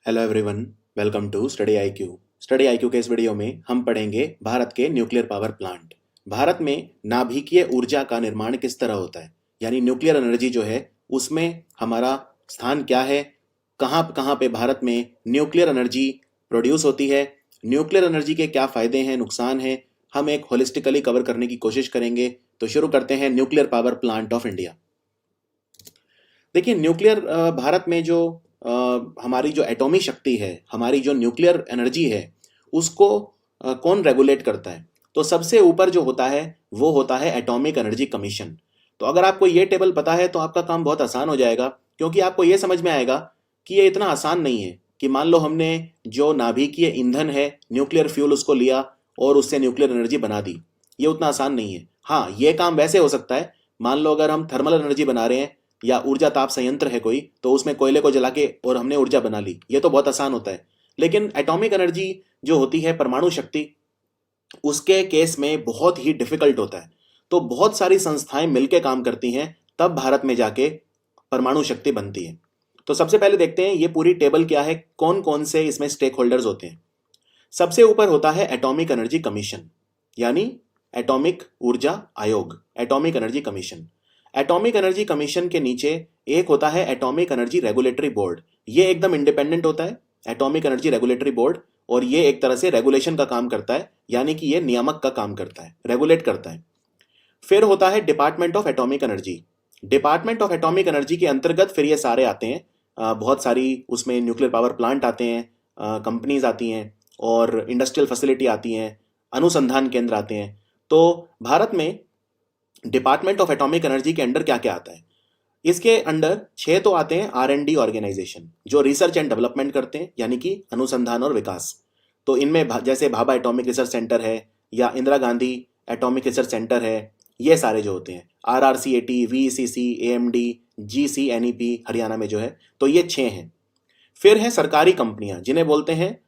Hello everyone, welcome to study IQ. Study IQ के इस video में हम पढ़ेंगे भारत के न्यूक्लियर पावर प्लांट। भारत में नाभिकीय ऊर्जा का निर्माण किस तरह होता है, यानी न्यूक्लियर एनर्जी जो है उसमें हमारा स्थान क्या है, कहाँ कहाँ पे भारत में न्यूक्लियर एनर्जी प्रोड्यूस होती है, न्यूक्लियर एनर्जी के क्या फ़ायदे हैं, नुकसान हैं, हम एक होलिस्टिकली कवर करने की कोशिश करेंगे। तो शुरू करते हैं nuclear power plant of India. देखिए, न्यूक्लियर भारत में जो हमारी जो एटॉमिक शक्ति है, हमारी जो न्यूक्लियर एनर्जी है, उसको कौन रेगुलेट करता है? तो सबसे ऊपर जो होता है वो होता है एटॉमिक एनर्जी कमीशन। तो अगर आपको ये टेबल पता है तो आपका काम बहुत आसान हो जाएगा, क्योंकि आपको ये समझ में आएगा कि ये इतना आसान नहीं है कि मान लो हमने जो नाभिकीय ईंधन है, न्यूक्लियर फ्यूल, उसको लिया और उससे न्यूक्लियर एनर्जी बना दी। ये उतना आसान नहीं है। हाँ, ये काम वैसे हो सकता है, मान लो अगर हम थर्मल एनर्जी बना रहे हैं या ऊर्जा ताप संयंत्र है कोई, तो उसमें कोयले को जला के और हमने ऊर्जा बना ली, ये तो बहुत आसान होता है। लेकिन एटॉमिक एनर्जी जो होती है, परमाणु शक्ति, उसके केस में बहुत ही डिफिकल्ट होता है। तो बहुत सारी संस्थाएं मिलकर काम करती हैं, तब भारत में जाके परमाणु शक्ति बनती है। तो सबसे पहले देखते हैं ये पूरी टेबल क्या है, कौन कौन से इसमें स्टेक होल्डर्स होते हैं। सबसे ऊपर होता है एटॉमिक एनर्जी कमीशन, यानी एटॉमिक ऊर्जा आयोग, atomic energy commission. Atomic energy commission के नीचे एक होता है एटॉमिक एनर्जी रेगुलेटरी बोर्ड। ये एकदम इंडिपेंडेंट होता है, एटॉमिक एनर्जी रेगुलेटरी बोर्ड, और ये एक तरह से रेगुलेशन का काम करता है, यानी कि ये नियामक का काम करता है, रेगुलेट करता है। फिर होता है department of atomic energy. Department of atomic energy के अंतर्गत फिर ये सारे आते हैं, बहुत सारी उसमें न्यूक्लियर पावर प्लांट आते हैं, कंपनीज आती हैं और इंडस्ट्रियल फैसिलिटी आती हैं, अनुसंधान केंद्र आते हैं। तो भारत में डिपार्टमेंट ऑफ एटॉमिक एनर्जी के अंडर क्या क्या आता है? इसके अंडर 6 तो आते हैं R&D ऑर्गेनाइजेशन, जो रिसर्च एंड डेवलपमेंट करते हैं, यानी कि अनुसंधान और विकास। तो इनमें जैसे भाभा एटॉमिक रिसर्च सेंटर है या Indira Gandhi atomic research centre है, ये सारे जो होते हैं, RRCAT, VECC, AMD, GCNEP Haryana में जो है, तो ये 6 हैं। फिर है सरकारी कंपनियां, जिन्हें बोलते हैं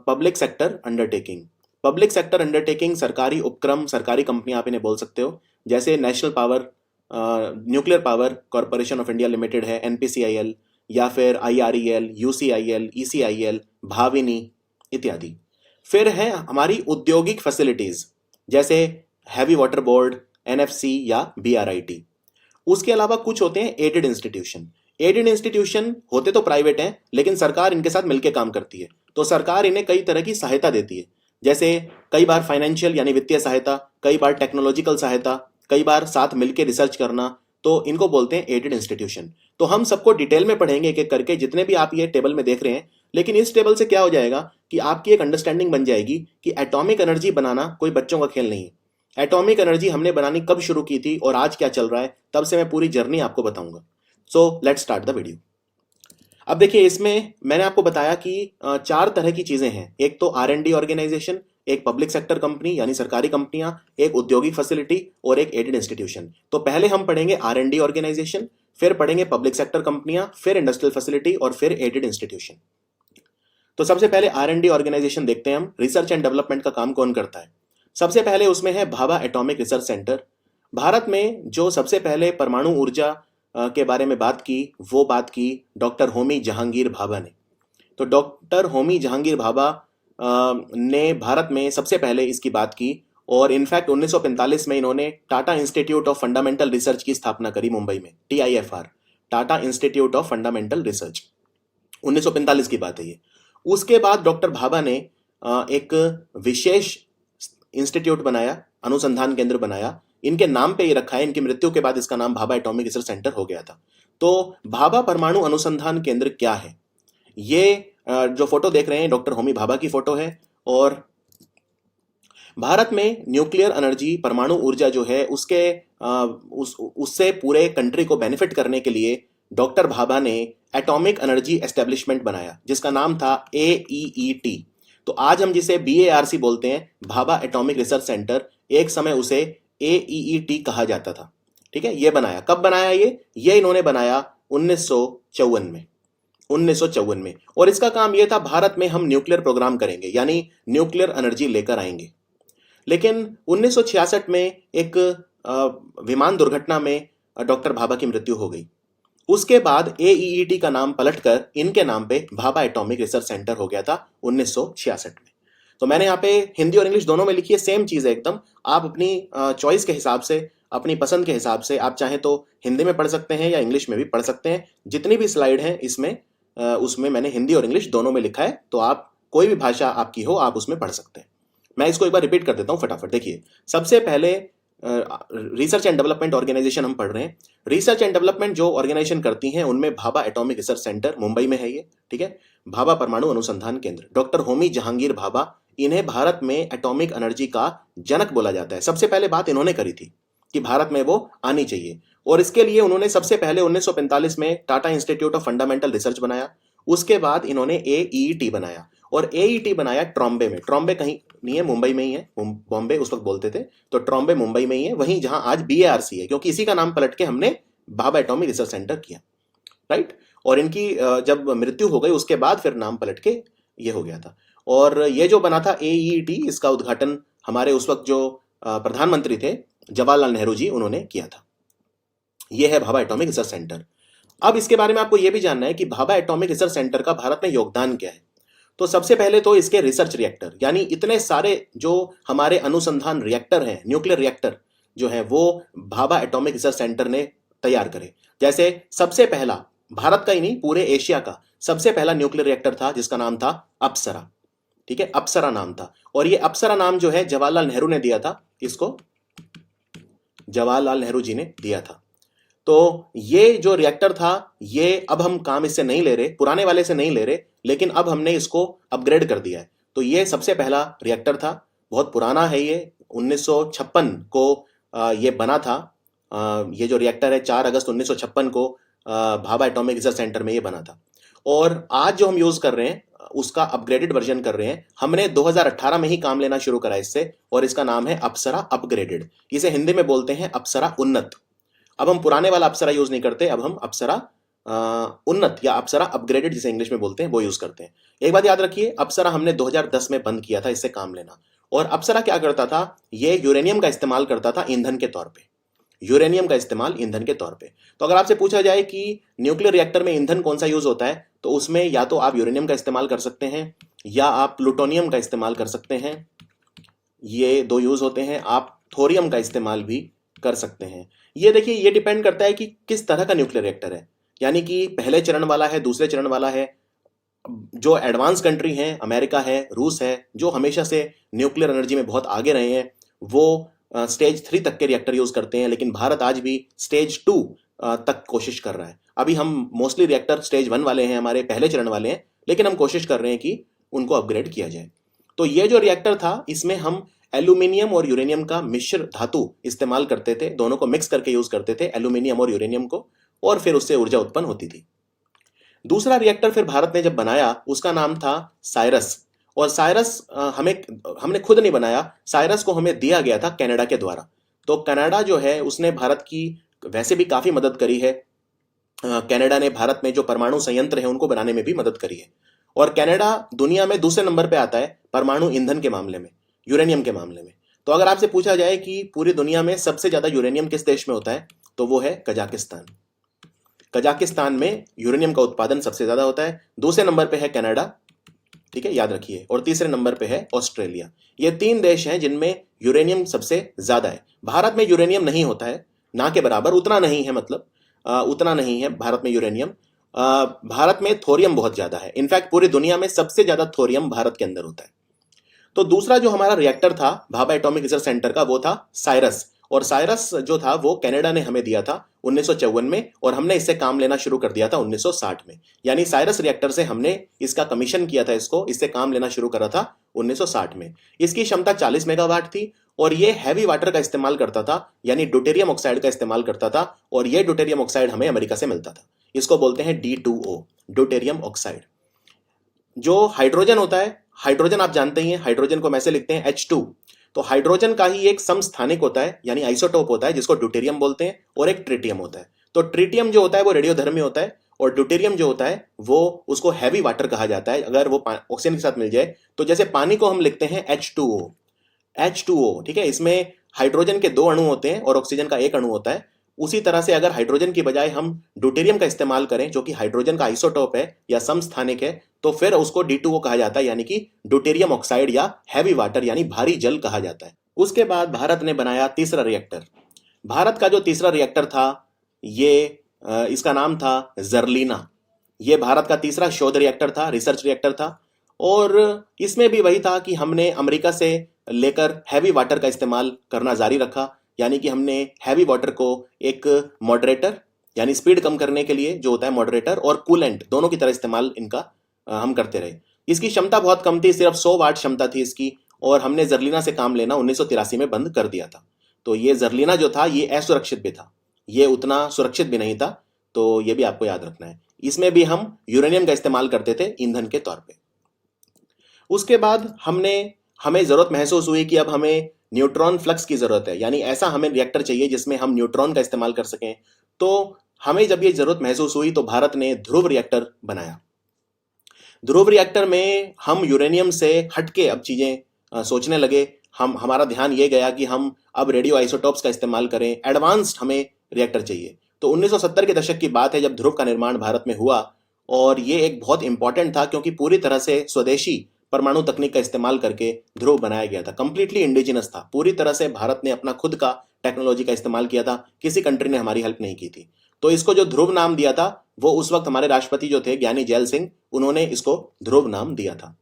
public sector undertaking. Public sector undertaking सरकारी उपक्रम, सरकारी कंपनियां आप इन्हें बोल सकते हो, जैसे national power nuclear power corporation of India limited है, NPCIL, या फिर IREL, UCIL, ECIL, भाविनी इत्यादि। फिर है हमारी औद्योगिक फैसिलिटीज, जैसे हैवी वाटर बोर्ड, NFC या BRIT। उसके अलावा कुछ होते हैं एडेड इंस्टीट्यूशन। एडेड इंस्टीट्यूशन होते तो प्राइवेट हैं, लेकिन सरकार इनके साथ मिलकर काम करती है। तो सरकार इन्हें कई तरह की सहायता देती है, जैसे कई बार फाइनेंशियल यानी वित्तीय सहायता, कई बार टेक्नोलॉजिकल सहायता, कई बार साथ मिलकर रिसर्च करना। तो इनको बोलते हैं एडेड इंस्टीट्यूशन। तो हम सबको डिटेल में पढ़ेंगे एक एक करके, जितने भी आप ये टेबल में देख रहे हैं। लेकिन इस टेबल से क्या हो जाएगा कि आपकी एक अंडरस्टैंडिंग बन जाएगी कि एटॉमिक एनर्जी बनाना कोई बच्चों का खेल नहीं है। एटॉमिक एनर्जी हमने बनानी कब शुरू की थी और आज क्या चल रहा है, तब से मैं पूरी जर्नी आपको बताऊंगा। So let's start the video. अब देखिए, इसमें मैंने आपको बताया कि 4 तरह की चीजें हैं। एक तो R&D ऑर्गेनाइजेशन, एक पब्लिक सेक्टर कंपनी यानी सरकारी कंपनियां, एक औद्योगिक फैसिलिटी और एक एडेड इंस्टीट्यूशन। तो पहले हम पढ़ेंगे R&D ऑर्गेनाइजेशन, फिर पढ़ेंगे पब्लिक सेक्टर कंपनियां, फिर इंडस्ट्रियल फैसिलिटी और फिर एडेड इंस्टीट्यूशन। तो सबसे पहले R&D ऑर्गेनाइजेशन देखते हैं हम, रिसर्च एंड डेवलपमेंट का काम कौन करता है। सबसे पहले उसमें है Bhabha atomic research centre. Bharat में जो सबसे पहले परमाणु ऊर्जा के बारे में बात की, वो बात की डॉक्टर होमी जहांगीर भाभा ने। तो डॉक्टर होमी जहांगीर भाभा ने भारत में सबसे पहले इसकी बात की, और इनफैक्ट 1945 में इन्होंने Tata institute of fundamental research की स्थापना करी मुंबई में, TIFR, Tata institute of fundamental research. 1945 की बात है ये। उसके बाद डॉक्टर भाभा ने एक विशेष इंस्टीट्यूट बनाया, अनुसंधान केंद्र बनाया। इनके नाम पे ये रखा है, इनकी मृत्यु के बाद इसका नाम भाभा एटॉमिक रिसर्च सेंटर हो गया था। तो भाभा परमाणु अनुसंधान केंद्र क्या है? ये जो फोटो देख रहे हैं डॉक्टर होमी भाभा की फोटो है। और भारत में न्यूक्लियर एनर्जी, परमाणु ऊर्जा जो है, उससे पूरे कंट्री को बेनिफिट करने के लिए डॉक्टर भाभा ने एटॉमिक एनर्जी एस्टेब्लिशमेंट बनाया, जिसका नाम था AEET। तो आज हम जिसे BARC बोलते हैं, भाभा एटॉमिक रिसर्च सेंटर, एक समय उसे AEET कहा जाता था। ठीक है, ये बनाया, कब बनाया ये इन्होंने बनाया 1954 में। 1954 में। और इसका काम यह था, भारत में हम न्यूक्लियर प्रोग्राम करेंगे, यानी न्यूक्लियर एनर्जी लेकर आएंगे। लेकिन 1966 में एक विमान दुर्घटना में डॉक्टर भाभा की मृत्यु हो गई। उसके बाद AEET का नाम पलटकर इनके नाम पे भाभा एटॉमिक रिसर्च सेंटर हो गया था 1966 में। तो मैंने यहाँ पे हिंदी और इंग्लिश दोनों में लिखी है, सेम चीज़ है एकदम। आप अपनी चॉइस के हिसाब से, अपनी पसंद के हिसाब से आप चाहें तो हिंदी में पढ़ सकते हैं या इंग्लिश में भी पढ़ सकते हैं। जितनी भी स्लाइड हैं इसमें उसमें मैंने हिंदी और इंग्लिश दोनों में लिखा है, तो आप कोई भी भाषा आपकी हो आप उसमें पढ़ सकते हैं। मैं इसको एक बार रिपीट कर देता हूँ फटाफट। देखिए, सबसे पहले रिसर्च एंड डेवलपमेंट ऑर्गेनाइजेशन हम पढ़ रहे हैं। रिसर्च एंड डेवलपमेंट जो ऑर्गेनाइजेशन करती हैं उनमें Bhabha atomic research centre Mumbai में है ये, ठीक है। भाभा परमाणु अनुसंधान केंद्र, डॉक्टर होमी जहांगीर भाभा, इन्हें भारत में एटॉमिक एनर्जी का जनक बोला जाता है। सबसे पहले बात इन्होंने करी थी कि भारत में वो आनी चाहिए, और इसके लिए उन्होंने सबसे पहले 1945 में Tata institute of fundamental research बनाया। उसके बाद इन्होंने AEET बनाया, और AET बनाया ट्रॉम्बे में। ट्रॉम्बे कहीं नहीं है, मुंबई में ही है, बॉम्बे उस वक्त बोलते थे, तो ट्रॉम्बे मुंबई में ही है, वहीं जहां आज BARC है, क्योंकि इसी का नाम पलट के हमने भाभा एटॉमिक रिसर्च सेंटर किया, राइट। और इनकी जब मृत्यु हो गई उसके बाद फिर नाम पलट के ये हो गया था। और ये जो बना था AEET, इसका उद्घाटन हमारे उस वक्त जो प्रधानमंत्री थे जवाहरलाल नेहरू जी, उन्होंने किया था। ये है भाभा एटॉमिक रिसर्च सेंटर। अब इसके बारे में आपको यह भी जानना है कि भाभा एटॉमिक रिसर्च सेंटर का भारत में योगदान क्या है। तो सबसे पहले तो इसके रिसर्च रिएक्टर, यानी इतने सारे जो हमारे अनुसंधान रिएक्टर हैं, न्यूक्लियर रिएक्टर जो है, वो भाभा एटॉमिक रिसर्च सेंटर ने तैयार करे। जैसे सबसे पहला, भारत का ही नहीं पूरे एशिया का सबसे पहला न्यूक्लियर रिएक्टर था जिसका नाम था अप्सरा, ठीक है, अप्सरा नाम था। और ये अप्सरा नाम जो है जवाहरलाल नेहरू ने दिया था, इसको जवाहरलाल नेहरू जी ने दिया था। तो ये जो रिएक्टर था, ये अब हम काम इससे नहीं ले रहे, पुराने वाले से नहीं ले रहे, लेकिन अब हमने इसको अपग्रेड कर दिया है। तो ये सबसे पहला रिएक्टर था, बहुत पुराना है ये, 1956 को ये बना था। ये जो रिएक्टर है 4 अगस्त 1956 को भाभा एटॉमिक रिसर्च सेंटर में ये बना था। और आज जो हम यूज कर रहे हैं उसका अपग्रेडेड वर्जन कर रहे हैं। हमने 2018 में ही काम लेना शुरू करा इससे, और इसका नाम है अप्सरा अपग्रेडेड। इसे हिंदी में बोलते हैं अप्सरा उन्नत। अब हम पुराने वाला अप्सरा यूज नहीं करते, अब हम अप्सरा उन्नत या अप्सरा अपग्रेडेड जिसे इंग्लिश में बोलते हैं वो यूज करते हैं। एक बात याद रखिए, अप्सरा हमने 2010 में बंद किया था इससे काम लेना। और अप्सरा क्या करता था, ये यूरेनियम का इस्तेमाल करता था ईंधन के तौर पे, यूरेनियम का इस्तेमाल ईंधन के तौर पे। तो अगर आपसे पूछा जाए कि न्यूक्लियर रिएक्टर में ईंधन कौन सा यूज होता है, तो उसमें या तो आप यूरेनियम का इस्तेमाल कर सकते हैं या आप प्लूटोनियम का इस्तेमाल कर सकते हैं, ये दो यूज होते हैं। आप थोरियम का इस्तेमाल भी कर सकते हैं। ये देखिए, ये डिपेंड करता है कि किस तरह का न्यूक्लियर रिएक्टर है, यानी कि पहले चरण वाला है, दूसरे चरण वाला है। जो एडवांस कंट्री हैं, अमेरिका है, रूस है, जो हमेशा से न्यूक्लियर एनर्जी में बहुत आगे रहे हैं, वो स्टेज 3 तक के रिएक्टर यूज करते हैं। लेकिन भारत आज भी स्टेज 2 तक कोशिश कर रहा है। अभी हम मोस्टली रिएक्टर स्टेज 1 वाले हैं, हमारे पहले चरण वाले हैं, लेकिन हम कोशिश कर रहे हैं कि उनको अपग्रेड किया जाए। तो ये जो रिएक्टर था, इसमें हम एल्यूमिनियम और यूरेनियम का मिश्र धातु इस्तेमाल करते थे, दोनों को मिक्स करके यूज करते थे, एल्यूमिनियम और यूरेनियम को, और फिर उससे ऊर्जा उत्पन्न होती थी। दूसरा रिएक्टर फिर भारत ने जब बनाया, उसका नाम था साइरस। और साइरस हमने खुद नहीं बनाया, साइरस को हमें दिया गया था कनाडा के द्वारा। तो कनाडा जो है उसने भारत की वैसे भी काफी मदद करी है। कनाडा ने भारत में जो परमाणु संयंत्र है उनको बनाने में भी मदद करी है। और कनाडा दुनिया में दूसरे नंबर पे आता है परमाणु ईंधन के मामले में, यूरेनियम के मामले में। तो अगर आपसे पूछा जाए कि पूरी दुनिया में सबसे ज्यादा यूरेनियम किस देश में होता है, तो वो है कजाकिस्तान। कजाकिस्तान में यूरेनियम का उत्पादन सबसे ज्यादा होता है। दूसरे नंबर पे है कनाडा, ठीक है, याद रखिए, और तीसरे नंबर पे है ऑस्ट्रेलिया। ये 3 देश हैं जिनमें यूरेनियम सबसे ज्यादा है। भारत में यूरेनियम नहीं होता है, ना के बराबर, उतना नहीं है, मतलब उतना नहीं है भारत में यूरेनियम। भारत में थोरियम बहुत ज्यादा है। इनफैक्ट पूरी दुनिया में सबसे ज्यादा थोरियम भारत के अंदर होता है। तो दूसरा जो हमारा रिएक्टर था भाभा एटॉमिक रिसर्च सेंटर का, वो था साइरस। और साइरस जो था वो कनाडा ने हमें दिया था 1954 में, और हमने इससे काम लेना शुरू कर दिया था 1960 में। यानी साइरस रिएक्टर से हमने इसका कमीशन किया था, इससे काम लेना शुरू करा था 1960 में। इसकी क्षमता 40 मेगावाट थी, और ये हैवी वाटर का इस्तेमाल करता था, यानी ड्यूटेरियम ऑक्साइड का इस्तेमाल करता था। और ये ड्यूटेरियम ऑक्साइड हमें अमेरिका से मिलता था। इसको बोलते हैं D2O, ड्यूटेरियम ऑक्साइड। जो हाइड्रोजन होता है, हाइड्रोजन आप जानते ही हैं, हाइड्रोजन को हम ऐसे लिखते हैं H2। तो हाइड्रोजन का ही एक समस्थानिक होता है, यानी आइसोटोप होता है, जिसको ड्यूटेरियम बोलते हैं, और एक ट्रिटियम होता है। तो ट्रिटियम जो होता है वो रेडियोधर्मी होता है, और ड्यूटेरियम जो होता है वो उसको हैवी वाटर कहा जाता है अगर वो ऑक्सीजन के साथ मिल जाए। तो जैसे पानी को हम लिखते हैं H2O, ठीक है। इसमें हाइड्रोजन के 2 अणु होते हैं और ऑक्सीजन का 1 अणु होता है। उसी तरह से अगर हाइड्रोजन की बजाय हम ड्यूटेरियम का इस्तेमाल करें जो कि हाइड्रोजन का आइसोटोप है या समस्थानिक है, तो फिर उसको D2O कहा जाता है, यानी कि ड्यूटेरियम ऑक्साइड या हैवी वाटर यानी भारी जल कहा जाता है। उसके बाद भारत ने बनाया तीसरा रिएक्टर। भारत का जो तीसरा रिएक्टर था इसका नाम था जर्लीना। ये भारत का तीसरा शोध रिएक्टर था, रिसर्च रिएक्टर था, और इसमें भी वही था कि हमने अमेरिका से लेकर हैवी वाटर का इस्तेमाल करना जारी रखा, यानी कि हमने हैवी वाटर को एक मॉडरेटर यानी स्पीड कम करने के लिए जो होता है मॉडरेटर और कूलेंट दोनों की तरह इस्तेमाल इनका हम करते रहे। इसकी क्षमता बहुत कम थी, सिर्फ 100 वाट क्षमता थी इसकी, और हमने जर्लीना से काम लेना 1983 में बंद कर दिया था। तो ये जर्लीना जो था ये असुरक्षित भी था, ये उतना सुरक्षित भी नहीं था, तो ये भी आपको याद रखना है। इसमें भी हम यूरेनियम का इस्तेमाल करते थे ईंधन के तौर पे। उसके बाद हमें जरूरत महसूस हुई कि अब हमें न्यूट्रॉन फ्लक्स की जरूरत है, यानी ऐसा हमें रिएक्टर चाहिए जिसमें हम न्यूट्रॉन का इस्तेमाल कर सकें। तो हमें जब ये जरूरत महसूस हुई तो भारत ने ध्रुव रिएक्टर बनाया। ध्रुव रिएक्टर में हम यूरेनियम से हटके अब चीजें सोचने लगे। हमारा ध्यान ये गया कि हम अब रेडियो आइसोटोप्स का इस्तेमाल करें, एडवांस्ड हमें रिएक्टर चाहिए। तो 1970 के दशक की बात है जब ध्रुव का निर्माण भारत में हुआ, और ये एक बहुत इंपॉर्टेंट था क्योंकि पूरी तरह से स्वदेशी परमाणु तकनीक का इस्तेमाल करके ध्रुव बनाया गया था। कंप्लीटली इंडिजिनस था, पूरी तरह से भारत ने अपना खुद का टेक्नोलॉजी का इस्तेमाल किया था, किसी कंट्री ने हमारी हेल्प नहीं की थी। तो इसको जो ध्रुव नाम दिया था वो उस वक्त हमारे राष्ट्रपति जो थे ज्ञानी जैल सिंह, उन्होंने इसको ध्रुव नाम दिया था।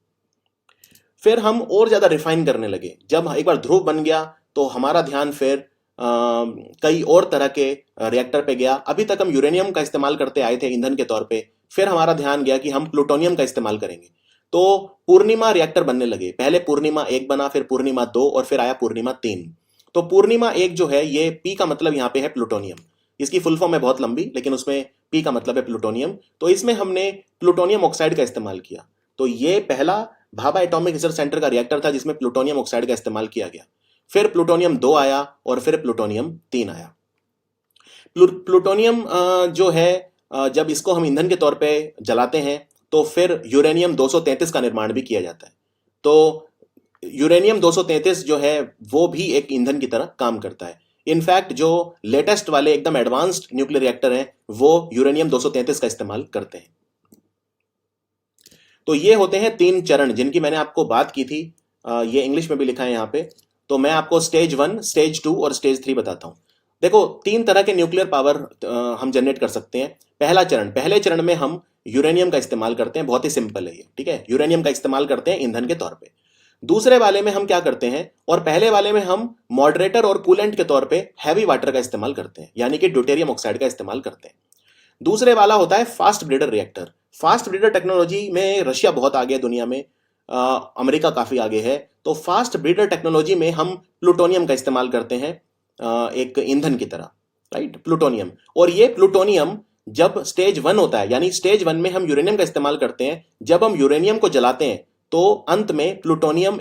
फिर हम और ज्यादा रिफाइन करने लगे। जब एक बार ध्रुव बन गया तो हमारा ध्यान फिर कई और तरह के रिएक्टर पे गया। अभी तक हम यूरेनियम का इस्तेमाल करते आए थे ईंधन के तौर पे, फिर हमारा ध्यान गया कि हम प्लूटोनियम का इस्तेमाल करेंगे। तो पूर्णिमा रिएक्टर बनने लगे। पहले पूर्णिमा 1 बना, फिर पूर्णिमा 2 और फिर आया पूर्णिमा 3। तो पूर्णिमा 1 जो है ये पी का मतलब यहाँ पे है प्लूटोनियम। इसकी फुल फॉर्म है बहुत लंबी, लेकिन उसमें पी का मतलब है प्लूटोनियम। तो इसमें हमने प्लूटोनियम ऑक्साइड का इस्तेमाल किया। तो ये पहला भाभा एटॉमिक रिसर्च सेंटर का रिएक्टर था जिसमें प्लूटोनियम ऑक्साइड का इस्तेमाल किया गया। फिर प्लूटोनियम 2 आया और फिर प्लूटोनियम 3 आया। प्लूटोनियम जो है जब इसको हम ईंधन के तौर पे जलाते हैं तो फिर यूरेनियम 233 का निर्माण भी किया जाता है। तो यूरेनियम 233 जो है वो भी एक ईंधन की तरह काम करता है। इनफैक्ट जो लेटेस्ट वाले एकदम एडवांस्ड न्यूक्लियर रिएक्टर हैं वो यूरेनियम 233 का इस्तेमाल करते हैं। तो ये होते हैं 3 चरण जिनकी मैंने आपको बात की थी। ये इंग्लिश में भी लिखा है यहाँ पे। तो मैं आपको स्टेज 1, स्टेज 2 और स्टेज 3 बताता हूँ। देखो 3 तरह के न्यूक्लियर पावर हम जनरेट कर सकते हैं। पहले चरण में हम यूरेनियम का इस्तेमाल करते हैं, बहुत ही सिंपल है ये, ठीक है। यूरेनियम का इस्तेमाल करते हैं ईंधन के तौर पे। दूसरे वाले में हम क्या करते हैं, और पहले वाले में हम मॉडरेटर और कूलेंट के तौर पे हैवी वाटर का इस्तेमाल करते हैं, यानी कि ड्यूटेरियम ऑक्साइड का इस्तेमाल करते हैं। दूसरे वाला होता है fast breeder reactor. Fast breeder technology में रशिया बहुत आगे है दुनिया में, अमेरिका काफी आगे है। तो फास्ट ब्रीडर टेक्नोलॉजी में हम प्लूटोनियम का इस्तेमाल करते हैं एक ईंधन की तरह, राइट, प्लूटोनियम। और ये प्लूटोनियम जब स्टेज 1 होता है, यानी स्टेज 1 में हम यूरेनियम का इस्तेमाल करते हैं। जब हम यूरेनियम को जलाते हैं तो अंत में प्लूटोनियम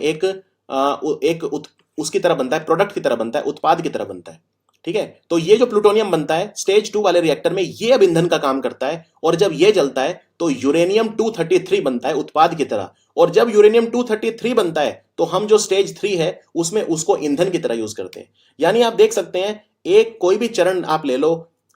उसकी तरह बनता है, प्रोडक्ट की तरह बनता है, उत्पाद की तरह बनता है, ठीक है। तो ये जो प्लूटोनियम बनता है स्टेज 2 वाले रिएक्टर में, ये अब ईंधन का काम करता है। और जब ये जलता है तो यूरेनियम 233 बनता है उत्पाद की तरह। और जब यूरेनियम 233 बनता है तो हम जो स्टेज 3 है उसमें उसको ईंधन की तरह यूज करते हैं। यानी आप देख सकते हैं, एक कोई भी चरण आप ले लो,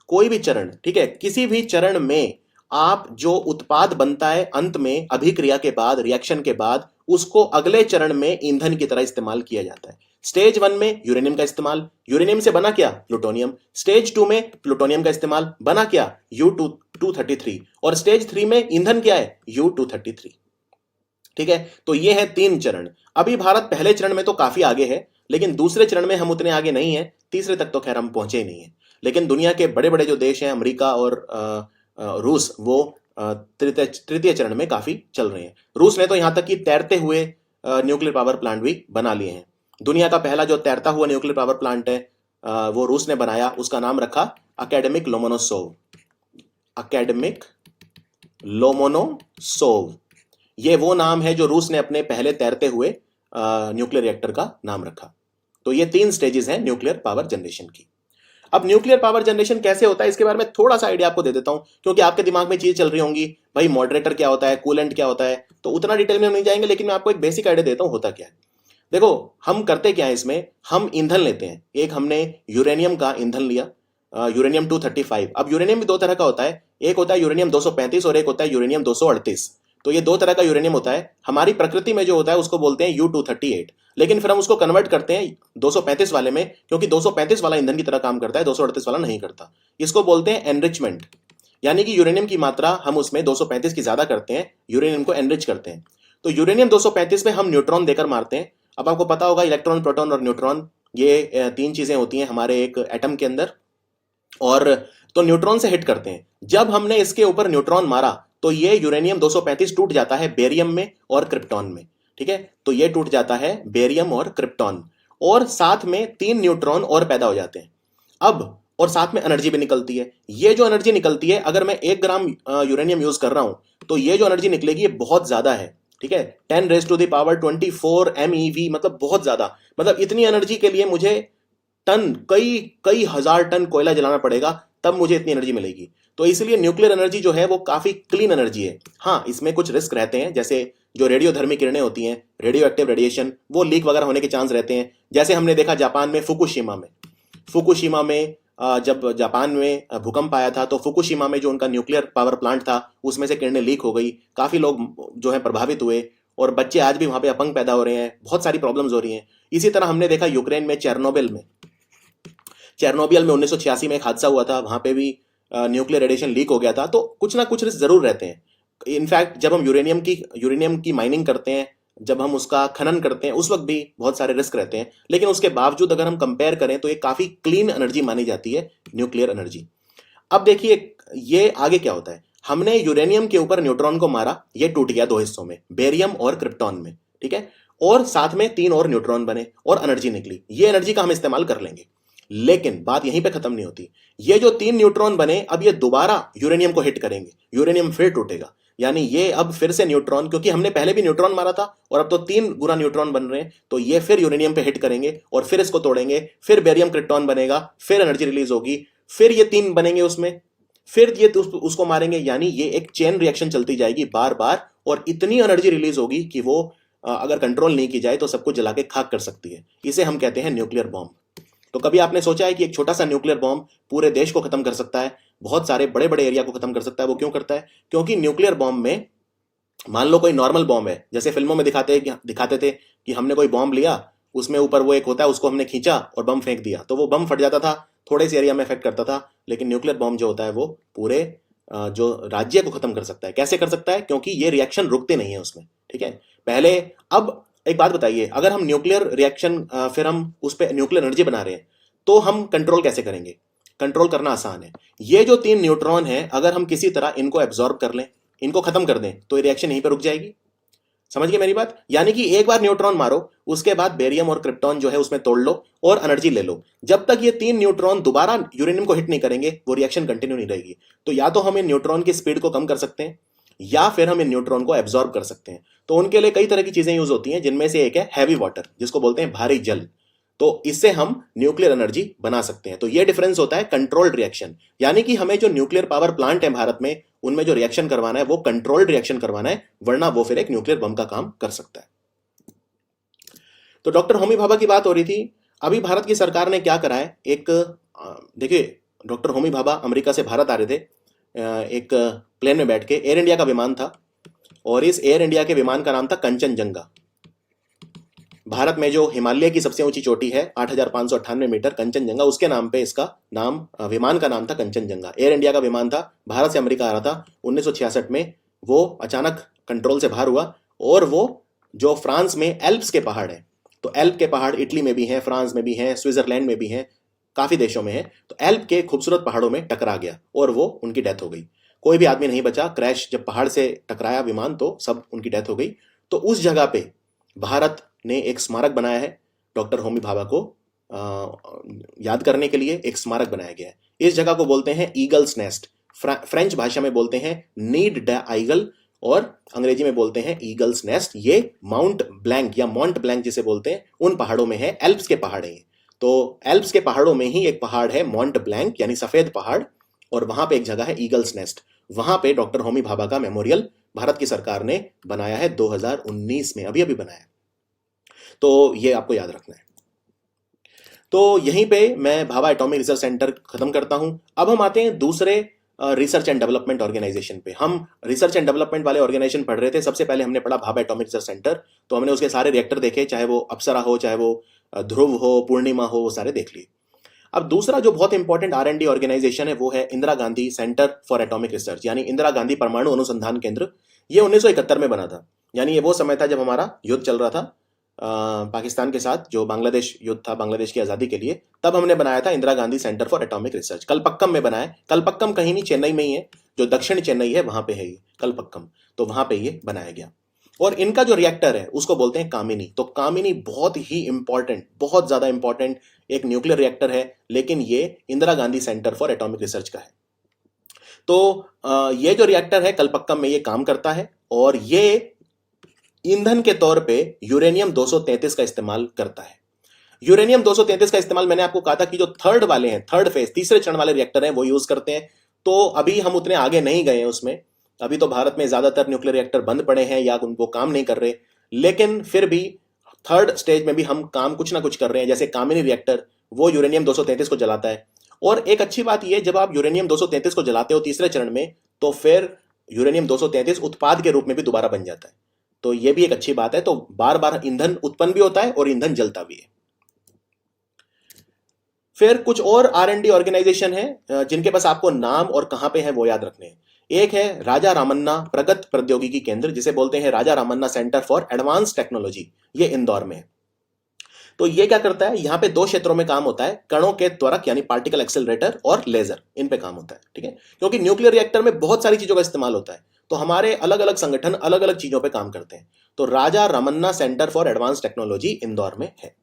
कोई भी चरण, ठीक है, किसी भी चरण में आप जो उत्पाद बनता है अंत में अभिक्रिया के बाद, रिएक्शन के बाद, उसको अगले चरण में ईंधन की तरह इस्तेमाल किया जाता है। स्टेज 1 में यूरेनियम का इस्तेमाल, यूरेनियम से बना क्या, प्लूटोनियम। स्टेज 2 में प्लूटोनियम का इस्तेमाल, बना क्या, U233। और स्टेज 3 में ईंधन क्या है, U233, ठीक है। तो ये है 3 चरण। अभी भारत पहले चरण में तो काफी आगे है, लेकिन दूसरे चरण में हम उतने आगे नहीं है। तीसरे तक तो खैर हम पहुंचे ही नहीं है। लेकिन दुनिया के बड़े बड़े जो देश हैं, अमेरिका और रूस, वो तृतीय चरण में काफी चल रहे हैं। रूस ने तो यहां तक कि तैरते हुए न्यूक्लियर पावर प्लांट भी बना लिए हैं। दुनिया का पहला जो तैरता हुआ न्यूक्लियर पावर प्लांट है वो रूस ने बनाया। उसका नाम रखा अकेडेमिक लोमोनोसोव। अकेडेमिक लोमोनोसोव, ये वो नाम है जो रूस ने अपने पहले तैरते हुए न्यूक्लियर रिएक्टर का नाम रखा। तो ये 3 स्टेजेस हैं न्यूक्लियर पावर जनरेशन की। अब न्यूक्लियर पावर जनरेशन कैसे होता है इसके बारे में थोड़ा सा आइडिया आपको दे देता हूं, क्योंकि आपके दिमाग में चीजें चल रही होंगी, भाई मॉडरेटर क्या होता है, कूलेंट क्या होता है। तो उतना डिटेल में हम नहीं जाएंगे, लेकिन मैं आपको एक बेसिक आइडिया देता हूं होता क्या है। देखो हम करते क्या है इसमें, हम ईंधन लेते हैं। एक हमने यूरेनियम का ईंधन लिया, यूरेनियम 235। अब यूरेनियम भी दो तरह का होता है, एक होता है यूरेनियम 235 और एक होता है यूरेनियम 238। तो ये दो तरह का यूरेनियम होता है। हमारी प्रकृति में जो होता है उसको बोलते हैं U238, लेकिन फिर हम उसको कन्वर्ट करते हैं 235 वाले में, क्योंकि 235 वाला ईंधन की तरह काम करता है, 238 वाला नहीं करता। इसको बोलते हैं एनरिचमेंट, यानी कि यूरेनियम की मात्रा हम उसमें 235 की ज्यादा करते हैं, यूरेनियम को एनरिच करते हैं। तो यूरेनियम 235 में हम न्यूट्रॉन देकर मारते हैं। अब आपको पता होगा इलेक्ट्रॉन, प्रोटॉन और न्यूट्रॉन, ये तीन चीजें होती हैं हमारे एक एटम के अंदर। और तो न्यूट्रॉन से हिट करते हैं। जब हमने इसके ऊपर न्यूट्रॉन मारा तो ये यूरेनियम 235 टूट जाता है बेरियम में और क्रिप्टॉन में। ठीक है, तो ये टूट जाता है बेरियम और क्रिप्टॉन, और साथ में 3 न्यूट्रॉन और पैदा हो जाते हैं। अब और साथ में एनर्जी भी निकलती है। ये जो एनर्जी निकलती है, अगर मैं 1 ग्राम यूरेनियम यूज कर रहा हूं तो ये जो एनर्जी निकलेगी ये बहुत ज्यादा है। ठीक है, 10⁻24 MeV, मतलब बहुत ज्यादा। मतलब इतनी एनर्जी के लिए मुझे टन, कई कई हजार टन कोयला जलाना पड़ेगा, तब मुझे इतनी एनर्जी मिलेगी। तो इसलिए न्यूक्लियर एनर्जी जो है वो काफी क्लीन एनर्जी है। हाँ, इसमें कुछ रिस्क रहते हैं, जैसे जो रेडियोधर्मी किरणें होती हैं, रेडियो एक्टिव रेडिएशन, वो लीक वगैरह होने के चांस रहते हैं। जैसे हमने देखा जापान में फुकुशिमा में जब जापान में भूकंप आया था, तो फुकुशिमा में जो उनका न्यूक्लियर पावर प्लांट था उसमें से किरणें लीक हो गई, काफी लोग जो है प्रभावित हुए, और बच्चे आज भी वहां पे अपंग पैदा हो रहे हैं, बहुत सारी प्रॉब्लम्स हो रही हैं। इसी तरह हमने देखा यूक्रेन में चेरनोबिल में 1986 में एक हादसा हुआ था, वहां पे भी न्यूक्लियर रेडिएशन लीक हो गया था। तो कुछ ना कुछ रिस्क जरूर रहते हैं। इनफैक्ट जब हम यूरेनियम की माइनिंग करते हैं, जब हम उसका खनन करते हैं, उस वक्त भी बहुत सारे रिस्क रहते हैं। लेकिन उसके बावजूद अगर हम कंपेयर करें तो ये काफी क्लीन एनर्जी मानी जाती है, न्यूक्लियर एनर्जी। अब देखिए ये आगे क्या होता है। हमने यूरेनियम के ऊपर न्यूट्रॉन को मारा, ये टूट गया 2 हिस्सों में, बेरियम और क्रिप्टॉन में। ठीक है, और साथ में 3 और न्यूट्रॉन बने और एनर्जी निकली। ये एनर्जी का हम इस्तेमाल कर लेंगे। लेकिन बात यहीं पे खत्म नहीं होती। ये जो 3 न्यूट्रॉन बने, अब ये दोबारा यूरेनियम को हिट करेंगे, यूरेनियम फिर टूटेगा। यानी ये अब फिर से न्यूट्रॉन, क्योंकि हमने पहले भी न्यूट्रॉन मारा था और अब तो 3 गुना न्यूट्रॉन बन रहे हैं, तो ये फिर यूरेनियम पे हिट करेंगे और फिर इसको तोड़ेंगे, फिर बेरियम क्रिप्टॉन बनेगा, फिर एनर्जी रिलीज होगी, फिर ये 3 बनेंगे उसमें, फिर ये उसको मारेंगे। यानी ये एक चेन रिएक्शन चलती जाएगी बार बार, और इतनी एनर्जी रिलीज होगी कि वो अगर कंट्रोल नहीं की जाए तो सबको जला के खाक कर सकती है। इसे हम कहते हैं न्यूक्लियर बॉम्ब। तो कभी आपने सोचा है कि एक छोटा सा न्यूक्लियर बॉम्ब पूरे देश को खत्म कर सकता है, बहुत सारे बड़े बड़े एरिया को खत्म कर सकता है? वो क्यों करता है? क्योंकि न्यूक्लियर बॉम्ब में, मान लो कोई नॉर्मल बॉम्ब है, जैसे फिल्मों में दिखाते थे कि हमने कोई बॉम्ब लिया, उसमें ऊपर वो एक होता है, उसको हमने खींचा और बम फेंक दिया, तो वो बम फट जाता था, थोड़े से एरिया में इफेक्ट करता था। लेकिन न्यूक्लियर बॉम्ब जो होता है वो पूरे जो राज्य को खत्म कर सकता है। कैसे कर सकता है? क्योंकि ये रिएक्शन रुकते नहीं है उसमें। ठीक है, पहले, अब एक बात बताइए, अगर हम न्यूक्लियर रिएक्शन, फिर हम उस पर न्यूक्लियर एनर्जी बना रहे हैं, तो हम कंट्रोल कैसे करेंगे? कंट्रोल करना आसान है। ये जो 3 न्यूट्रॉन है, अगर हम किसी तरह इनको एब्जॉर्ब कर लें, इनको खत्म कर दें, तो ये रिएक्शन यहीं पर रुक जाएगी। समझ गए मेरी बात? यानी कि एक बार न्यूट्रॉन मारो, उसके बाद बेरियम और क्रिप्टॉन जो है उसमें तोड़ लो और एनर्जी ले लो। जब तक ये 3 न्यूट्रॉन दोबारा यूरेनियम को हिट नहीं करेंगे, वो रिएक्शन कंटिन्यू नहीं रहेगी। तो या तो हम इन न्यूट्रॉन की स्पीड को कम कर सकते हैं, या फिर हम इन न्यूट्रॉन को एब्जॉर्ब कर सकते हैं। तो उनके लिए कई तरह की चीजें यूज होती हैं, जिनमें से एक है हैवी वाटर, जिसको बोलते हैं भारी जल। तो इससे हम न्यूक्लियर एनर्जी बना सकते हैं। तो ये डिफरेंस होता है कंट्रोल्ड रिएक्शन, यानी कि हमें जो न्यूक्लियर पावर प्लांट है भारत में, उनमें जो रिएक्शन करवाना है वो कंट्रोल्ड रिएक्शन करवाना है, वरना वो फिर एक न्यूक्लियर बम का काम कर सकता है। तो डॉक्टर होमी भाभा की बात हो रही थी। अभी भारत की सरकार ने क्या करा है, एक देखिए, डॉक्टर होमी भाभा अमेरिका से भारत आ रहे थे, एक प्लेन में बैठ के, एयर इंडिया का विमान था, और इस एयर इंडिया के विमान का नाम था कंचनजंगा। भारत में जो हिमालय की सबसे ऊंची चोटी है 8,598 मीटर, कंचनजंगा, उसके नाम पे इसका नाम, विमान का नाम था कंचनजंगा। एयर इंडिया का विमान था, भारत से अमेरिका आ रहा था। 1966 में वो अचानक कंट्रोल से बाहर हुआ, और वो जो फ्रांस में एल्प्स के पहाड़ हैं, तो एल्प के पहाड़ इटली में भी हैं, फ्रांस में भी हैं, स्विट्जरलैंड में भी हैं, काफी देशों में है। तो एल्प के खूबसूरत पहाड़ों में टकरा गया और वो उनकी डेथ हो गई। कोई भी आदमी नहीं बचा, क्रैश, जब पहाड़ से टकराया विमान तो सब उनकी डेथ हो गई। तो उस जगह पे भारत ने एक स्मारक बनाया है, डॉक्टर होमी भाभा को याद करने के लिए एक स्मारक बनाया गया है। इस जगह को बोलते हैं ईगल्स नेस्ट, फ्रेंच भाषा में बोलते हैं नीड द आइगल, और अंग्रेजी में बोलते हैं ईगल्स नेस्ट। ये माउंट ब्लैंक या मॉन्ट ब्लैंक जिसे बोलते हैं, उन पहाड़ों में है, एल्प्स के पहाड़ हैं। तो एल्प्स के पहाड़ों में ही एक पहाड़ है मॉन्ट ब्लैंक, यानी सफेद पहाड़, और वहां पे एक जगह है ईगल्स नेस्ट। वहां पे डॉक्टर होमी भाभा का मेमोरियल भारत की सरकार ने बनाया है 2019 में, अभी अभी बनाया है। तो ये आपको याद रखना है। तो यहीं पे मैं भाभा एटॉमिक रिसर्च सेंटर खत्म करता हूं। अब हम आते हैं दूसरे रिसर्च एंड डेवलपमेंट ऑर्गेनाइजेशन पे। हम रिसर्च एंड डेवलपमेंट वाले ऑर्गेनाइजेशन पढ़ रहे थे। सबसे पहले हमने पढ़ा भाभा एटॉमिक रिसर्च सेंटर, तो हमने उसके सारे रिएक्टर देखे, चाहे वो अप्सरा हो, चाहे वो ध्रुव हो, पूर्णिमा हो, वो सारे देख लिए। अब दूसरा जो बहुत इंपॉर्टेंट R&D ऑर्गेनाइजेशन है वो है Indira Gandhi centre for atomic research, यानी इंदिरा गांधी परमाणु अनुसंधान केंद्र। ये 1971 में बना था, यानी ये वो समय था जब हमारा युद्ध चल रहा था पाकिस्तान के साथ, जो बांग्लादेश युद्ध था बांग्लादेश की आज़ादी के लिए। तब हमने बनाया था Indira Gandhi centre for atomic research. Kalpakkam में बनाया है। कलपक्कम कहीं नहीं, चेन्नई में ही है, जो दक्षिण चेन्नई है वहां पे है ये कलपक्कम। तो वहां पे ये बनाया गया। और इनका जो रिएक्टर है उसको बोलते हैं कामिनी। तो कामिनी बहुत ही इंपॉर्टेंट, बहुत ज्यादा इंपॉर्टेंट एक न्यूक्लियर रिएक्टर है, लेकिन ये Indira Gandhi centre for atomic research का है। तो ये जो रिएक्टर है कलपक्कम में ये काम करता है, और ये ईंधन के तौर पे यूरेनियम 233 का इस्तेमाल करता है। यूरेनियम 233 का इस्तेमाल मैंने आपको कहा था कि जो थर्ड वाले हैं, थर्ड फेज, तीसरे चरण वाले रिएक्टर हैं, वो यूज करते हैं। तो अभी हम उतने आगे नहीं गए हैं उसमें। अभी तो भारत में ज्यादातर न्यूक्लियर रिएक्टर बंद पड़े हैं या उनको काम नहीं कर रहे, लेकिन फिर भी थर्ड स्टेज में भी हम काम कुछ ना कुछ कर रहे हैं। जैसे कामिनी रिएक्टर, वो यूरेनियम 233 को जलाता है। और एक अच्छी बात यह, जब आप यूरेनियम 233 को जलाते हो तीसरे चरण में, तो फिर यूरेनियम 233 उत्पाद के रूप में भी दोबारा बन जाता है। तो यह भी एक अच्छी बात है। तो बार बार ईंधन उत्पन्न भी होता है और ईंधन जलता भी है। फिर कुछ और R&D ऑर्गेनाइजेशन है जिनके पास आपको नाम और कहां पे है वो याद रखने हैं। एक है राजा रामन्ना प्रगत प्रौद्योगिकी केंद्र, जिसे बोलते हैं Raja Ramanna centre for advance technology. ये इंदौर में है। तो ये क्या करता है, यहाँ पे दो क्षेत्रों में काम होता है, कणों के त्वरक यानी पार्टिकल एक्सेलरेटर और लेजर, इन पे काम होता है। ठीक है, क्योंकि न्यूक्लियर रिएक्टर में बहुत सारी चीजों का इस्तेमाल होता है, तो हमारे अलग अलग संगठन अलग अलग चीजों पे काम करते हैं। तो Raja Ramanna centre for advance technology Indore में है।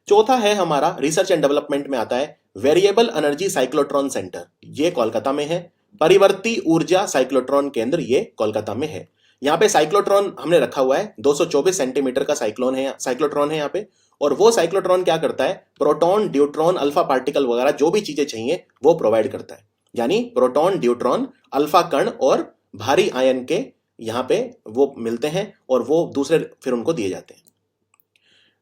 चौथा है हमारा रिसर्च एंड डेवलपमेंट में आता है वेरिएबल एनर्जी साइक्लोट्रॉन सेंटर, ये कोलकाता में है। परिवर्ती ऊर्जा साइक्लोट्रॉन केंद्र, ये कोलकाता में है। यहाँ पे साइक्लोट्रॉन हमने रखा हुआ है, 224 सेंटीमीटर का साइक्लोट्रॉन है यहाँ पे। और वो साइक्लोट्रॉन क्या करता है, प्रोटॉन ड्यूट्रॉन अल्फा पार्टिकल वगैरह जो भी चीजें चाहिए वो प्रोवाइड करता है। यानी प्रोटॉन ड्यूट्रॉन अल्फा कण और भारी आयन के यहाँ पे वो मिलते हैं और वो दूसरे फिर उनको दिए जाते हैं।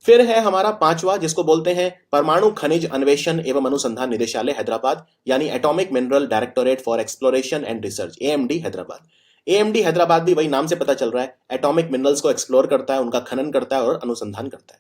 फिर है हमारा पांचवा, जिसको बोलते हैं परमाणु खनिज अन्वेषण एवं अनुसंधान निदेशालय हैदराबाद, यानी atomic mineral directorate for exploration and research, AMD Hyderabad. AMD Hyderabad भी वही नाम से पता चल रहा है, एटॉमिक मिनरल्स को एक्सप्लोर करता है, उनका खनन करता है और अनुसंधान करता है।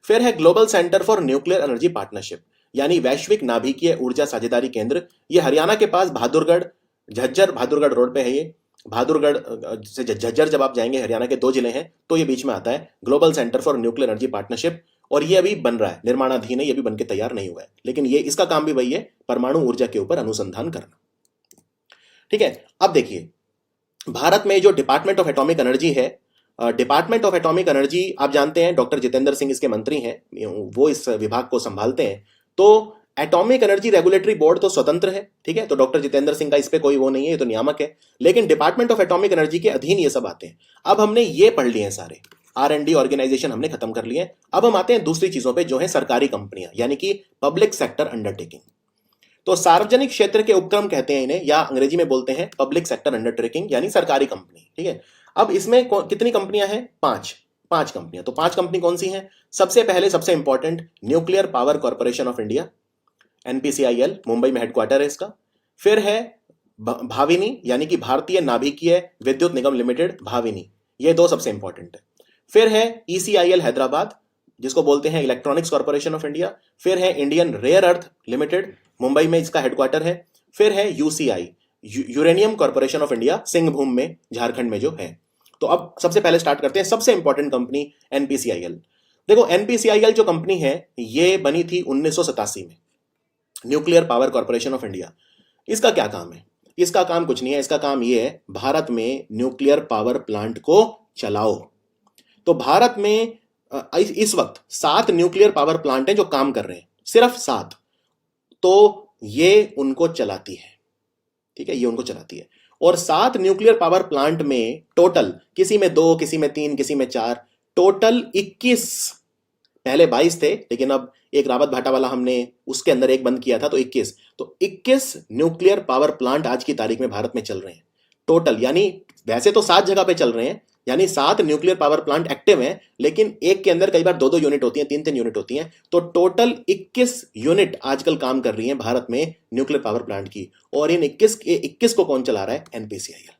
फिर है global centre for nuclear energy partnership, यानी वैश्विक नाभिकीय ऊर्जा साझेदारी केंद्र। ये हरियाणा के पास बहादुरगढ़, झज्जर बहादुरगढ़ रोड पे है ये। बहादुरगढ़ से झज्जर जब आप जाएंगे, हरियाणा के 2 जिले हैं, तो ये बीच में आता है global centre for nuclear energy partnership. और ये अभी बन रहा है, निर्माणाधीन है, ये भी बनके तैयार नहीं हुआ है, लेकिन ये इसका काम भी वही है, परमाणु ऊर्जा के ऊपर अनुसंधान करना। ठीक है, अब देखिए भारत में जो डिपार्टमेंट ऑफ एटॉमिक एनर्जी है, डिपार्टमेंट ऑफ एटॉमिक एनर्जी आप जानते हैं डॉक्टर जितेंद्र सिंह इसके मंत्री हैं, वो इस विभाग को संभालते हैं। तो एटॉमिक एनर्जी रेगुलेटरी बोर्ड तो स्वतंत्र है, ठीक है, तो डॉक्टर जितेंद्र सिंह का इस पे कोई वो नहीं है, ये तो नियामक है। लेकिन डिपार्टमेंट ऑफ एटॉमिक एनर्जी के अधीन ये सब आते हैं। अब हमने ये पढ़ लिए हैं सारे R&D ऑर्गेनाइजेशन हमने खत्म कर लिए। अब हम आते हैं दूसरी चीजों पे, जो है सरकारी कंपनियां, यानी कि पब्लिक सेक्टर अंडरटेकिंग। तो सार्वजनिक क्षेत्र के उपक्रम कहते हैं इन्हें, या अंग्रेजी में बोलते हैं पब्लिक सेक्टर अंडरटेकिंग, यानी सरकारी कंपनी। ठीक है, अब इसमें कितनी कंपनियां हैं, पांच कंपनियां। तो 5 कंपनी कौन सी हैं? सबसे पहले सबसे important nuclear power corporation of India, NPCIL, Mumbai में हेडक्वार्टर है इसका। फिर है भाविनी, यानी कि भारतीय नाभिकीय विद्युत निगम लिमिटेड, भाविनी, ये 2 सबसे इंपॉर्टेंट है। फिर है ECIL हैदराबाद, जिसको बोलते हैं इलेक्ट्रॉनिक्स कॉर्पोरेशन ऑफ इंडिया। फिर है Indian rare earth limited, Mumbai में इसका हेडक्वार्टर है। फिर है UCI, uranium corporation of India, Singhbhum में, झारखंड में जो है। तो अब सबसे पहले स्टार्ट करते हैं सबसे इंपॉर्टेंट कंपनी NPCIL। देखो NPCIL जो कंपनी है ये बनी थी 1987 में, nuclear power corporation of India. इसका क्या काम है? इसका काम कुछ नहीं है, इसका काम ये है भारत में न्यूक्लियर पावर प्लांट को चलाओ। तो भारत में इस वक्त 7 न्यूक्लियर पावर प्लांट हैं जो काम कर रहे हैं, सिर्फ 7। तो ये उनको चलाती है, ठीक है, ये उनको चलाती है। और 7 न्यूक्लियर पावर प्लांट में टोटल, किसी में 2, किसी में 3, किसी में 4, टोटल 21, पहले 22 थे, लेकिन अब एक रावत भाटा वाला हमने उसके अंदर एक बंद किया था, तो 21। तो 21 न्यूक्लियर पावर प्लांट आज की तारीख में भारत में चल रहे हैं। टोटल, यानी वैसे तो 7 जगह पे चल रहे हैं, यानी 7 न्यूक्लियर पावर प्लांट एक्टिव हैं, लेकिन एक के अंदर कई बार 2-2 यूनिट होती हैं, 3-3 यूनिट होती हैं, तो टोटल 21 यूनिट आजकल काम कर रही हैं भारत में न्यूक्लियर पावर प्लांट की। और इन 21 को कौन चला रहा है? एनपीसीआईएल।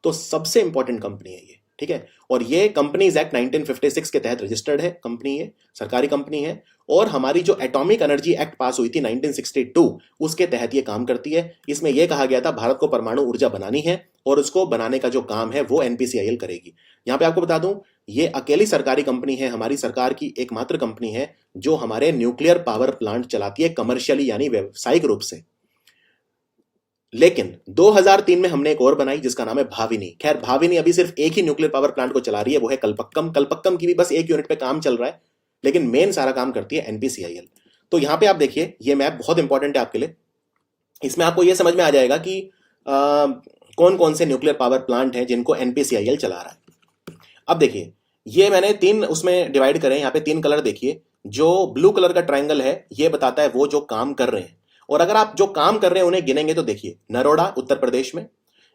तो सबसे इंपॉर्टेंट कंपनी है ये, ठीक है। और ये कंपनीज एक्ट 1956 के तहत रजिस्टर्ड है कंपनी, ये सरकारी कंपनी है। और हमारी जो एटॉमिक एनर्जी एक्ट पास हुई थी 1962, उसके तहत ये काम करती है। इसमें यह कहा गया था भारत को परमाणु ऊर्जा बनानी है और उसको बनाने का जो काम है वो एनपीसीआईएल करेगी। यहां पे आपको बता दूं, ये अकेली सरकारी कंपनी है, हमारी सरकार की एकमात्र कंपनी है जो हमारे न्यूक्लियर पावर प्लांट चलाती है कमर्शियली, यानी व्यावसायिक रूप से। लेकिन 2003 में हमने एक और बनाई जिसका नाम है भाविनी। खैर, भाविनी अभी सिर्फ एक ही न्यूक्लियर पावर प्लांट को चला रही है, वो है कलपक्कम। कलपक्कम की भी बस एक यूनिट पे काम चल रहा है, लेकिन मेन सारा काम करती है एनपीसीआईएल। तो यहां पे आप देखिए, ये मैप बहुत इंपॉर्टेंट है आपके लिए। इसमें आपको ये समझ में आ जाएगा कि कौन कौन से न्यूक्लियर पावर प्लांट हैं जिनको एनपीसीआईएल चला रहा है। अब देखिए, ये मैंने 3 उसमें डिवाइड करे, यहाँ पे 3 कलर देखिए। जो ब्लू कलर का ट्राइंगल है ये बताता है वो जो काम कर रहे हैं। और अगर आप जो काम कर रहे हैं उन्हें गिनेंगे तो देखिए, नरोडा उत्तर प्रदेश में,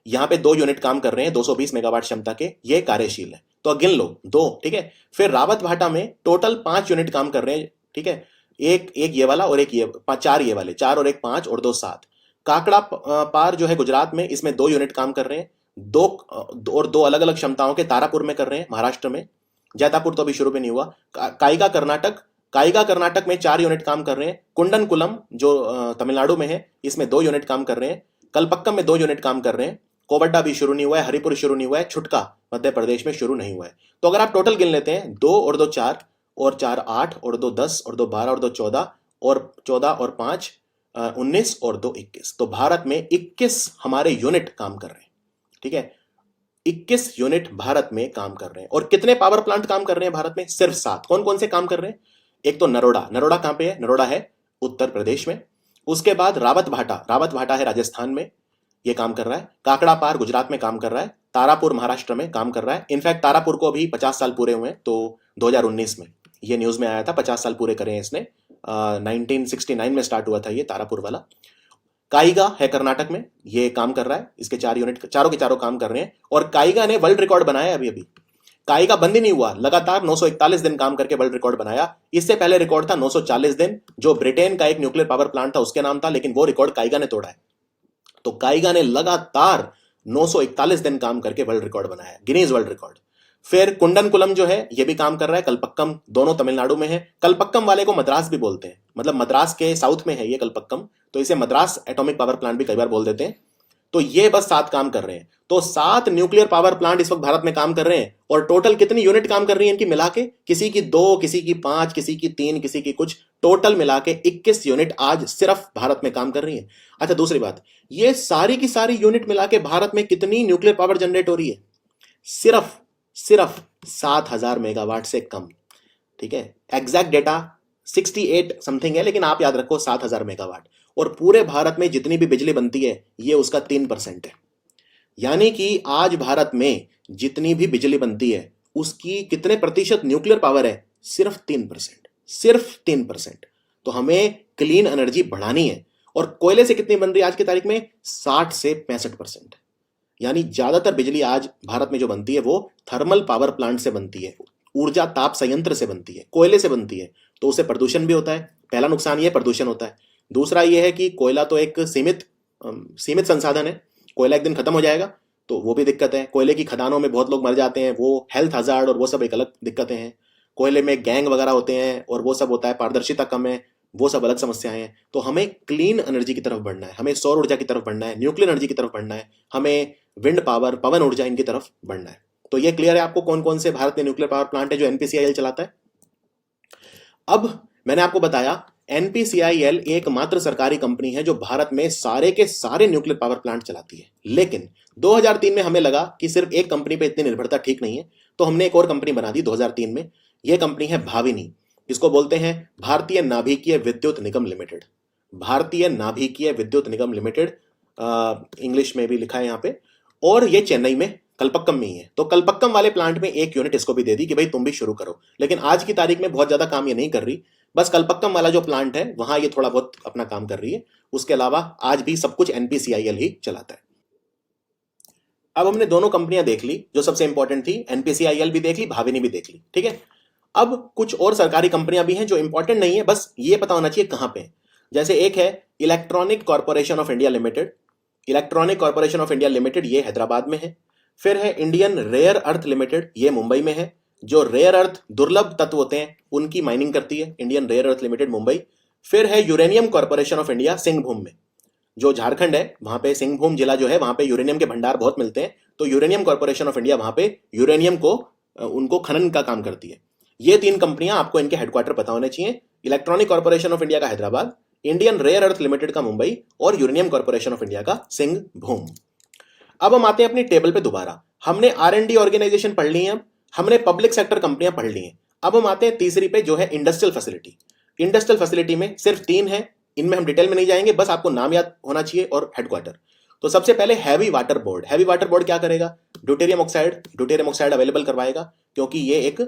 यहां पे 2 यूनिट काम कर रहे हैं 220 मेगावाट क्षमता के, ये कार्यशील है, तो गिन लो 2, ठीक है। फिर रावत भाटा में टोटल 5 यूनिट काम कर रहे हैं, ठीक है। एक ये वाला और एक ये, 4 ये वाले, 4 और 1 5 और 2 7। काकड़ा पार जो है गुजरात में, इसमें 2 यूनिट काम कर रहे हैं, 2 और 2 अलग अलग क्षमताओं के तारापुर में कर रहे हैं महाराष्ट्र में। जैतापुर तो अभी शुरू में नहीं हुआ। काइगा कर्नाटक में 4 यूनिट काम कर रहे हैं। कुंडनकुलम जो तमिलनाडु में है, इसमें 2 यूनिट काम कर रहे हैं। कलपक्कम में 2 यूनिट काम कर रहे हैं। कोवड्डा भी शुरू नहीं हुआ है, हरिपुर शुरू नहीं हुआ है, छुटका मध्य प्रदेश में शुरू नहीं हुआ है। तो अगर आप टोटल गिन लेते हैं, 2 और 2 4 और 4 8 और 2 10 और 2 12 और 2 14 और 5 19 और 2 21, तो भारत में 21 हमारे यूनिट काम कर रहे हैं, ठीक है। 21 यूनिट भारत में काम कर रहे हैं। और कितने पावर प्लांट काम कर रहे हैं भारत में? सिर्फ 7। कौन कौन से काम कर रहे हैं? एक तो नरोडा कहां पे है? नरोडा है उत्तर प्रदेश में। उसके बाद रावत भाटा है राजस्थान में, ये काम कर रहा है। काकड़ा पार गुजरात में काम कर रहा है। तारापुर महाराष्ट्र में काम कर रहा है। इनफैक्ट तारापुर को अभी 50 साल पूरे हुए हैं, तो 2019 में ये न्यूज में आया था, 50 साल पूरे करे हैं इसने। 1969 में स्टार्ट हुआ था ये तारापुर वाला। काइगा है कर्नाटक में, ये काम कर रहा है। इसके 4 यूनिट, चारों के चारों काम कर रहे हैं। और काइगा ने वर्ल्ड रिकॉर्ड बनाया अभी। काइगा बंद ही नहीं हुआ, लगातार 941 दिन काम करके वर्ल्ड रिकॉर्ड बनाया। इससे पहले रिकॉर्ड था 940 दिन, जो ब्रिटेन का एक न्यूक्लियर पावर प्लांट था उसके नाम था, लेकिन वो रिकॉर्ड काइगा ने तोड़ा है। तो काइगा ने लगातार 941 दिन काम करके वर्ल्ड रिकॉर्ड बनाया, गिनीज वर्ल्ड रिकॉर्ड। फिर कुंडनकुलम जो है ये भी काम कर रहा है। कलपक्कम, दोनों तमिलनाडु में है। कलपक्कम वाले को मद्रास भी बोलते हैं, मतलब मद्रास के साउथ में है ये कलपक्कम, तो इसे मद्रास एटॉमिक पावर प्लांट भी कई बार बोल देते हैं। तो ये बस 7 काम कर रहे हैं। तो 7 न्यूक्लियर पावर प्लांट इस वक्त भारत में काम कर रहे हैं। और टोटल कितनी यूनिट काम कर रही है इनकी मिला के? किसी की 2, किसी की 5, किसी की 3, किसी की कुछ, टोटल मिला के 21 यूनिट आज सिर्फ भारत में काम कर रही है। अच्छा, दूसरी बात, ये सारी की सारी यूनिट मिला के भारत में कितनी न्यूक्लियर पावर जनरेट हो रही है? सिर्फ 7000 मेगावाट से कम, ठीक है। एग्जैक्ट डेटा 68 समथिंग है, लेकिन आप याद रखो 7000 मेगावाट। और पूरे भारत में जितनी भी बिजली बनती है ये उसका 3% है। यानी कि आज भारत में जितनी भी बिजली बनती है उसकी कितने प्रतिशत न्यूक्लियर पावर है? सिर्फ 3%, सिर्फ 3%। तो हमें क्लीन एनर्जी बढ़ानी है। और कोयले से कितनी बन रही है आज की तारीख में? 60 से 65%। यानी ज्यादातर बिजली आज भारत में जो बनती है वो थर्मल पावर प्लांट से बनती है, ऊर्जा ताप संयंत्र से बनती है, कोयले से बनती है। तो उससे प्रदूषण भी होता है। पहला नुकसान ये प्रदूषण होता है। दूसरा ये है कि कोयला तो एक सीमित संसाधन है, कोयला एक दिन खत्म हो जाएगा, तो वो भी दिक्कत है। कोयले की खदानों में बहुत लोग मर जाते हैं, वो हेल्थ हजार्ड और वो सब एक अलग दिक्कतें हैं। कोयले में गैंग वगैरह होते हैं और वो सब होता है, पारदर्शिता कम है, वो सब अलग समस्याएं हैं। तो हमें क्लीन एनर्जी की तरफ बढ़ना है, हमें सौर ऊर्जा की तरफ बढ़ना है, न्यूक्लियर एनर्जी की तरफ बढ़ना है, हमें विंड पावर, पवन ऊर्जा, इनकी तरफ बढ़ना है। तो ये क्लियर है आपको कौन कौन से भारत में न्यूक्लियर पावर प्लांट है जो एनपीसीआईएल चलाता है। अब मैंने आपको बताया एनपीसीआईएल एकमात्र सरकारी कंपनी है जो भारत में सारे के सारे न्यूक्लियर पावर प्लांट चलाती है। लेकिन 2003 में हमें लगा कि सिर्फ एक कंपनी पे इतनी निर्भरता ठीक नहीं है, तो हमने एक और कंपनी बना दी 2003 में। यह कंपनी है भाविनी, जिसको बोलते हैं भारतीय नाभिकीय विद्युत निगम लिमिटेड। भारतीय नाभिकीय विद्युत निगम लिमिटेड, इंग्लिश में भी लिखा है यहाँ पे। और ये चेन्नई में कलपक्कम में ही है। तो कलपक्कम वाले प्लांट में एक यूनिट इसको भी दे दी कि भाई तुम भी शुरू करो। लेकिन आज की तारीख में बहुत ज्यादा काम ये नहीं कर रही, बस कलपक्कम वाला जो प्लांट है वहां ये थोड़ा बहुत अपना काम कर रही है। उसके अलावा आज भी सब कुछ एनपीसीआईएल ही चलाता है। अब हमने दोनों कंपनियां देख ली जो सबसे इंपॉर्टेंट थी, एनपीसीआईएल भी देख ली, भाविनी भी देख ली, ठीक है। अब कुछ और सरकारी कंपनियां भी हैं जो इंपॉर्टेंट नहीं है, बस ये पता होना चाहिए कहां पे हैं। जैसे एक है electronic corporation of India limited. Electronic corporation of India limited ये हैदराबाद में है। फिर है इंडियन रेयर अर्थ लिमिटेड, ये मुंबई में है। जो रेयर अर्थ दुर्लभ तत्व होते हैं उनकी माइनिंग करती है Indian rare earth limited, Mumbai. फिर है uranium corporation of India, Singhbhum में, जो झारखंड है वहां पे सिंहभूम जिला जो है वहां पे यूरेनियम के भंडार बहुत मिलते हैं, तो यूरेनियम कॉर्पोरेशन ऑफ इंडिया वहां पे यूरेनियम को उनको खनन का काम करती है। ये तीन कंपनियां आपको इनके हेडक्वार्टर पता होने चाहिए, इलेक्ट्रॉनिक कॉर्पोरेशन ऑफ इंडिया का Hyderabad, Indian rare earth limited का मुंबई और यूरेनियम कॉर्पोरेशन ऑफ इंडिया का सिंहभूम। अब हम आते हैं अपनी टेबल पे दोबारा। हमने R&D ऑर्गेनाइजेशन पढ़ ली है, हमने पब्लिक सेक्टर कंपनियां पढ़ ली हैं। अब हम आते हैं तीसरी पे जो है इंडस्ट्रियल फैसिलिटी। इंडस्ट्रियल फैसिलिटी में सिर्फ तीन है, इनमें हम डिटेल में नहीं जाएंगे, बस आपको नाम याद होना चाहिए और हेडक्वार्टर। तो सबसे पहले heavy water board. Heavy water board क्या करेगा? ड्यूटेरियम ऑक्साइड अवेलेबल करवाएगा, क्योंकि ये एक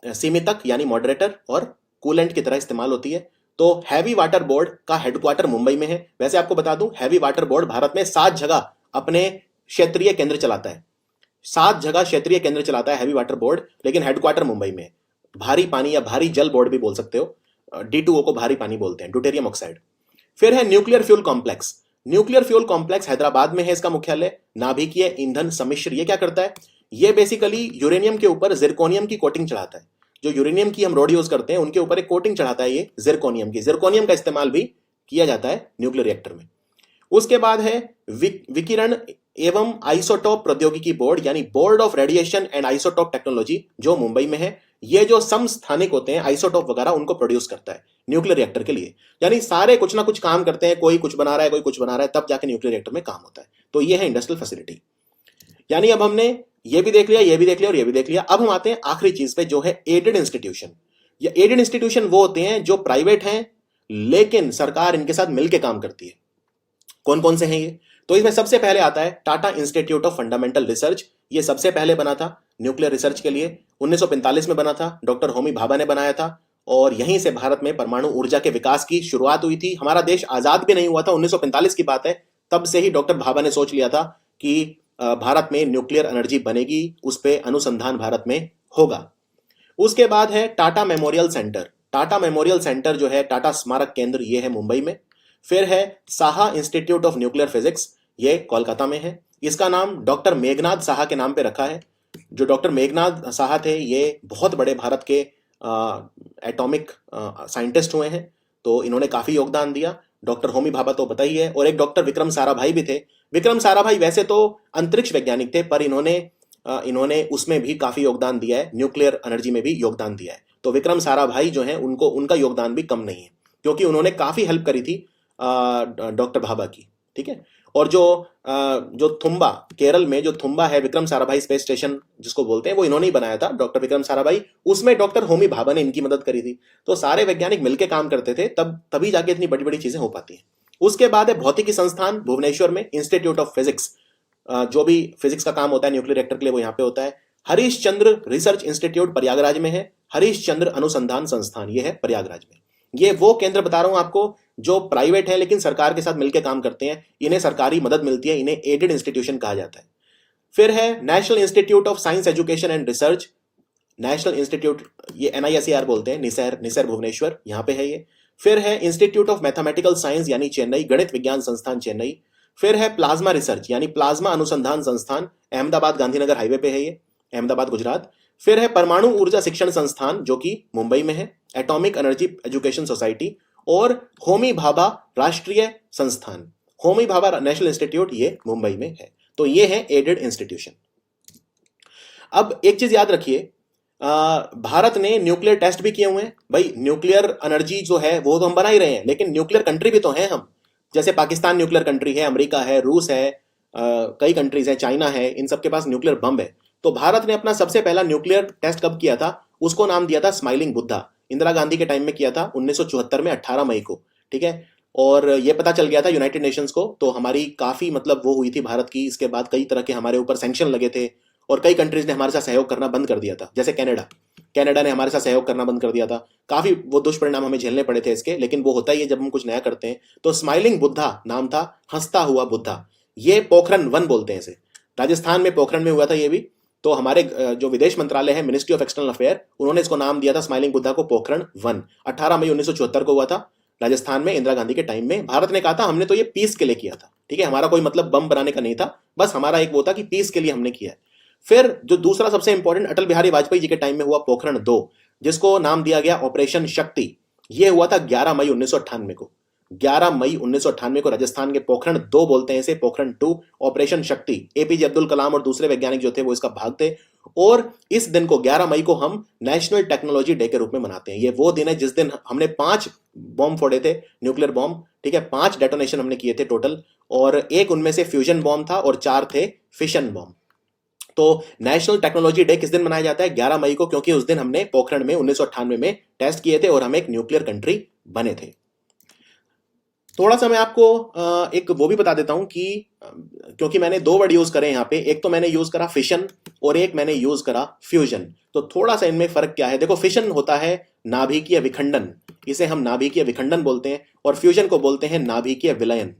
सीमितक यानी मॉडरेटर और कूलेंट की तरह इस्तेमाल होती है। तो हैवी वाटर बोर्ड का हेडक्वार्टर मुंबई में है। वैसे आपको बता दूं, हैवी वाटर बोर्ड भारत में 7 जगह अपने क्षेत्रीय केंद्र चलाता है। 7 जगह क्षेत्रीय केंद्र चलाता है हैवी वाटर बोर्ड, लेकिन हेडक्वार्टर मुंबई में है। भारी पानी या भारी जल बोर्ड भी बोल सकते हो, D2O को भारी पानी बोलते हैं, ड्यूटेरियम ऑक्साइड। फिर है nuclear fuel complex. Nuclear fuel complex Hyderabad में है, इसका मुख्यालय। नाभिकीय ईंधन सम्मिश्र, ये क्या करता है? ये बेसिकली यूरेनियम के ऊपर जिरकोनियम की कोटिंग चढ़ाता है। जो यूरेनियम की हम रोड यूज करते हैं उनके ऊपर एक कोटिंग चढ़ाता है ये जिरकोनियम की। जिरकोनियम का इस्तेमाल भी किया जाता है न्यूक्लियर रिएक्टर में। उसके बाद है विकिरण एवं आइसोटोप प्रौद्योगिकी बोर्ड, यानी board of radiation and isotope technology, जो मुंबई में है। ये जो समस्थानिक होते हैं आइसोटोप वगैरह उनको प्रोड्यूस करता है न्यूक्लियर रिएक्टर के लिए। यानी सारे कुछ ना कुछ काम करते हैं, कोई कुछ बना रहा है, कोई कुछ बना रहा है, तब जाके न्यूक्लियर रिएक्टर में काम होता है। तो ये है इंडस्ट्रियल फैसिलिटी। यानी अब हमने ये भी देख लिया, ये भी देख लिया और ये भी देख लिया। अब हम आते हैं आखिरी चीज पे जो है एडेड इंस्टीट्यूशन। ये एडेड इंस्टीट्यूशन वो होते हैं जो प्राइवेट हैं लेकिन सरकार इनके साथ मिलकर काम करती है। कौन कौन से हैं ये? तो इसमें सबसे पहले आता है Tata institute of fundamental research. ये सबसे पहले बना था न्यूक्लियर रिसर्च के लिए, 1945 में बना था, डॉक्टर होमी भाभा ने बनाया था। और यहीं से भारत में परमाणु ऊर्जा के विकास की शुरुआत हुई थी। हमारा देश आजाद भी नहीं हुआ था, 1945 की बात है, तब से ही डॉक्टर भाभा ने सोच लिया था कि भारत में न्यूक्लियर एनर्जी बनेगी, उस पर अनुसंधान भारत में होगा। उसके बाद है Tata memorial centre. Tata memorial centre जो है, टाटा स्मारक केंद्र, ये है मुंबई में। फिर है Saha institute of nuclear physics, ये कोलकाता में है। इसका नाम डॉक्टर मेघनाथ साहा के नाम पे रखा है। जो डॉक्टर मेघनाथ साहा थे ये बहुत बड़े भारत के एटॉमिक साइंटिस्ट हुए हैं, तो इन्होंने काफी योगदान दिया। डॉक्टर होमी भाभा तो पता ही है, और एक डॉक्टर विक्रम साराभाई भी थे। विक्रम साराभाई वैसे तो अंतरिक्ष वैज्ञानिक थे, पर इन्होंने उसमें भी काफी योगदान दिया है, न्यूक्लियर एनर्जी में भी योगदान दिया है। तो विक्रम साराभाई जो है उनका योगदान भी कम नहीं है, क्योंकि उन्होंने काफी हेल्प करी थी डॉक्टर भाभा की, ठीक है। और जो थुम्बा, केरल में जो थुम्बा है, विक्रम साराभाई स्पेस स्टेशन जिसको बोलते हैं, वो इन्होंने ही बनाया था, डॉक्टर विक्रम साराभाई। उसमें डॉक्टर होमी भाभा ने इनकी मदद करी थी। तो सारे वैज्ञानिक मिलकर काम करते थे, तभी जाके इतनी बड़ी बड़ी चीजें हो पाती हैं। उसके बाद है भौतिकी संस्थान भुवनेश्वर में, इंस्टीट्यूट ऑफ फिजिक्स, जो भी फिजिक्स का काम होता है न्यूक्लियर रिएक्टर के लिए वो यहाँ पे होता है। हरीश चंद्र रिसर्च इंस्टीट्यूट प्रयागराज में है। हरीश चंद्र अनुसंधान संस्थान, ये है प्रयागराज में। ये वो केंद्र बता रहा हूं आपको जो प्राइवेट है लेकिन सरकार के साथ मिलकर काम करते हैं, इन्हें सरकारी मदद मिलती है, इन्हें एडेड इंस्टीट्यूशन कहा जाता है। फिर है national institute of science education and research, national institute, ये NISER बोलते हैं, निसर भुवनेश्वर, यहाँ पे है ये। फिर है इंस्टीट्यूट ऑफ मैथमेटिकल साइंस यानी चेन्नई, गणित विज्ञान संस्थान चेन्नई। फिर है प्लाज्मा रिसर्च यानी प्लाज्मा अनुसंधान संस्थान, अहमदाबाद गांधीनगर हाईवे पे है ये, अहमदाबाद गुजरात। फिर है परमाणु ऊर्जा शिक्षण संस्थान जो कि मुंबई में है, एटॉमिक एनर्जी एजुकेशन सोसाइटी। और होमी भाभा राष्ट्रीय संस्थान, होमी भाभा नेशनल इंस्टीट्यूट, ये मुंबई में है। तो ये है एडेड इंस्टीट्यूशन। अब एक चीज याद रखिए, भारत ने न्यूक्लियर टेस्ट भी किए हुए हैं। भाई न्यूक्लियर एनर्जी जो है वो तो हम बना ही रहे हैं, लेकिन न्यूक्लियर कंट्री भी तो हैं हम। जैसे पाकिस्तान न्यूक्लियर कंट्री है, अमेरिका है, रूस है, कई कंट्रीज है, चाइना है, इन सबके पास न्यूक्लियर बम है। तो भारत ने अपना सबसे पहला न्यूक्लियर टेस्ट कब किया था? उसको नाम दिया था स्माइलिंग बुद्धा। इंदिरा गांधी के टाइम में किया था 1974 में, 18 मई को, ठीक है। और ये पता चल गया था यूनाइटेड नेशंस को, तो हमारी काफी मतलब वो हुई थी भारत की। इसके बाद कई तरह के हमारे ऊपर सैंक्शन लगे थे और कई कंट्रीज ने हमारे साथ सहयोग करना बंद कर दिया था। जैसे कनाडा ने हमारे साथ सहयोग करना बंद कर दिया था। काफी वो दुष्परिणाम हमें झेलने पड़े थे इसके, लेकिन वो होता ही है जब हम कुछ नया करते हैं। तो स्माइलिंग बुद्धा नाम था, हंसता हुआ बुद्धा। ये पोखरण 1 बोलते हैं इसे। राजस्थान में पोखरण में हुआ था ये भी। तो हमारे जो विदेश मंत्रालय है, मिनिस्ट्री ऑफ एक्सटर्नल अफेयर, उन्होंने इसको नाम दिया था स्माइलिंग बुद्धा को पोखरण 1। 18 मई 1974 को हुआ था राजस्थान में, इंदिरा गांधी के टाइम में। भारत ने कहा था हमने तो ये पीस के लिए किया था, ठीक है, हमारा कोई मतलब बम बनाने का नहीं था, बस हमारा एक वो था कि पीस के लिए हमने किया है। फिर जो दूसरा सबसे इंपॉर्टेंट अटल बिहारी वाजपेयी जी के टाइम में हुआ पोखरण 2, जिसको नाम दिया गया ऑपरेशन शक्ति। ये हुआ था 11 मई 1998 को। 11 मई 1998 को राजस्थान के पोखरण 2 बोलते हैं इसे, पोखरण 2 ऑपरेशन शक्ति। एपीजे अब्दुल कलाम और दूसरे वैज्ञानिक जो थे वो इसका भाग थे। और इस दिन को 11 मई को हम नेशनल टेक्नोलॉजी डे के रूप में मनाते हैं। ये वो दिन है जिस दिन हमने 5 बॉम्ब फोड़े थे, न्यूक्लियर बॉम्ब, ठीक है, 5 डेटोनेशन हमने किए थे टोटल, और एक उनमें से फ्यूजन बॉम्ब था और 4 थे फिशन बॉम्ब। तो नेशनल टेक्नोलॉजी डे किस दिन मनाया जाता है? 11 मई को, क्योंकि उस दिन हमने पोखरण में 1998 में टेस्ट किए थे और हम एक न्यूक्लियर कंट्री बने थे। थोड़ा सा मैं आपको एक वो भी बता देता हूं कि क्योंकि मैंने 2 वर्ड यूज करे यहाँ पे, एक तो मैंने यूज करा फिशन और एक मैंने यूज करा फ्यूजन। तो थोड़ा सा इनमें फर्क क्या है? देखो, फिशन होता है नाभिकीय विखंडन, इसे हम नाभिकीय विखंडन बोलते हैं, और फ्यूजन को बोलते हैं नाभिकीय विलयन।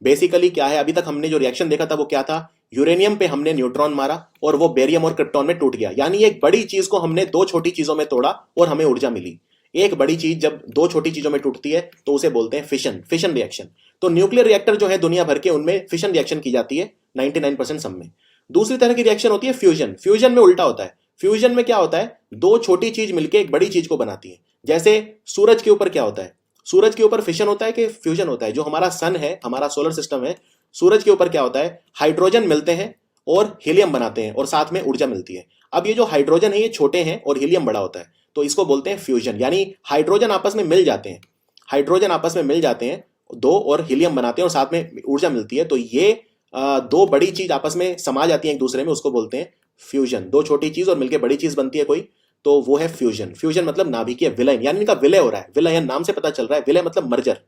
बेसिकली क्या है, अभी तक हमने जो रिएक्शन देखा था वो क्या था? यूरेनियम पे हमने न्यूट्रॉन मारा और वो बेरियम और क्रिप्टॉन में टूट गया, यानी एक बड़ी चीज को हमने 2 छोटी चीजों में तोड़ा और हमें ऊर्जा मिली। एक बड़ी चीज जब 2 छोटी चीजों में टूटती है तो उसे बोलते हैं फिशन रिएक्शन। तो न्यूक्लियर रिएक्टर जो है दुनिया भर के, उनमें फिशन रिएक्शन की जाती है 99% सब में। दूसरी तरह की रिएक्शन होती है फ्यूजन। फ्यूजन में उल्टा होता है। फ्यूजन में क्या होता है? 2 छोटी चीज मिलकर एक बड़ी चीज को बनाती है। जैसे सूरज के ऊपर क्या होता है? सूरज के ऊपर फिशन होता है कि फ्यूजन होता है? जो हमारा सन है, हमारा सोलर सिस्टम है, सूरज के ऊपर क्या होता है? हाइड्रोजन मिलते हैं और हीलियम बनाते हैं और साथ में ऊर्जा मिलती है। अब ये जो हाइड्रोजन है ये छोटे हैं और हीलियम बड़ा होता है, तो इसको बोलते हैं फ्यूजन। यानी हाइड्रोजन आपस में मिल जाते हैं, हाइड्रोजन आपस में मिल जाते हैं 2 और हीलियम बनाते हैं और साथ में ऊर्जा मिलती है। तो ये 2 बड़ी चीज आपस में समा जाती है एक दूसरे में, उसको बोलते हैं फ्यूजन। 2 छोटी चीज और मिलकर बड़ी चीज बनती है कोई, तो वो है फ्यूजन। फ्यूजन मतलब नाभिकीय विलयन, यानी इनका विलय हो रहा है। विलयन नाम से पता चल रहा है, विलय मतलब मर्जर।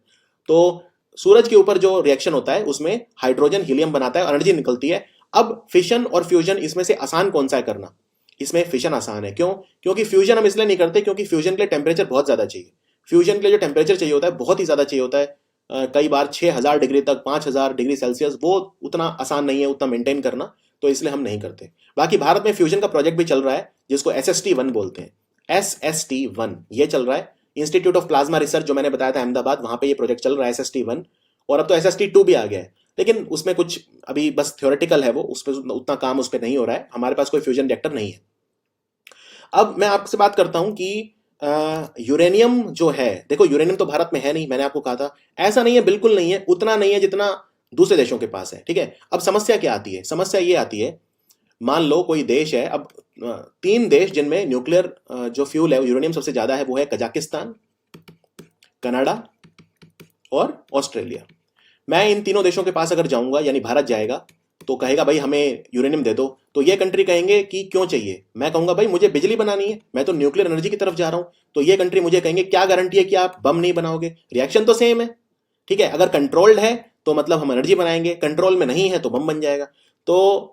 तो सूरज के ऊपर जो रिएक्शन होता है उसमें हाइड्रोजन हीलियम बनाता है और एनर्जी निकलती है। अब फिशन और फ्यूजन, इसमें से आसान कौन सा है करना? इसमें फिशन आसान है। क्यों? क्योंकि फ्यूजन हम इसलिए नहीं करते क्योंकि फ्यूजन के लिए टेम्परेचर बहुत ज्यादा चाहिए। फ्यूजन के लिए जो टेम्परेचर चाहिए होता है बहुत ही ज्यादा चाहिए होता है, कई बार 6000 डिग्री तक, 5000 डिग्री सेल्सियस, वो उतना आसान नहीं है उतना मेंटेन करना, तो इसलिए हम नहीं करते। बाकी भारत में फ्यूजन का प्रोजेक्ट भी चल रहा है जिसको SST-1 बोलते हैं। SST-1 ये चल रहा है, इंस्टीट्यूट ऑफ प्लाज्मा रिसर्च जो मैंने बताया था अहमदाबाद, वहां पे ये प्रोजेक्ट चल रहा है SST-1। और अब तो SST-2 भी आ गया है, लेकिन उसमें कुछ अभी बस थ्योरेटिकल है, वो उस पर उतना काम उस पर नहीं हो रहा है। हमारे पास कोई फ्यूजन रिएक्टर नहीं है। अब मैं आपसे बात करता हूं कि यूरेनियम जो है, देखो यूरेनियम तो भारत में है नहीं, मैंने आपको कहा था। ऐसा नहीं है, बिल्कुल नहीं है, उतना नहीं है जितना दूसरे देशों के पास है, ठीक है। अब समस्या क्या आती है? समस्या ये आती है, मान लो कोई देश है, अब 3 देश जिनमें न्यूक्लियर जो फ्यूल है यूरेनियम सबसे ज्यादा है, वो है कजाकिस्तान, कनाडा और ऑस्ट्रेलिया। मैं इन तीनों देशों के पास अगर जाऊंगा, यानी भारत जाएगा, तो कहेगा भाई हमें यूरेनियम दे दो, तो ये कंट्री कहेंगे कि क्यों चाहिए? मैं कहूंगा भाई मुझे बिजली बनानी है, मैं तो न्यूक्लियर एनर्जी की तरफ जा रहा हूं। तो ये कंट्री मुझे कहेंगे क्या गारंटी है कि आप बम नहीं बनाओगे? रिएक्शन तो सेम है, ठीक है। अगर कंट्रोल्ड है तो मतलब हम एनर्जी बनाएंगे, कंट्रोल में नहीं है तो बम बन जाएगा। तो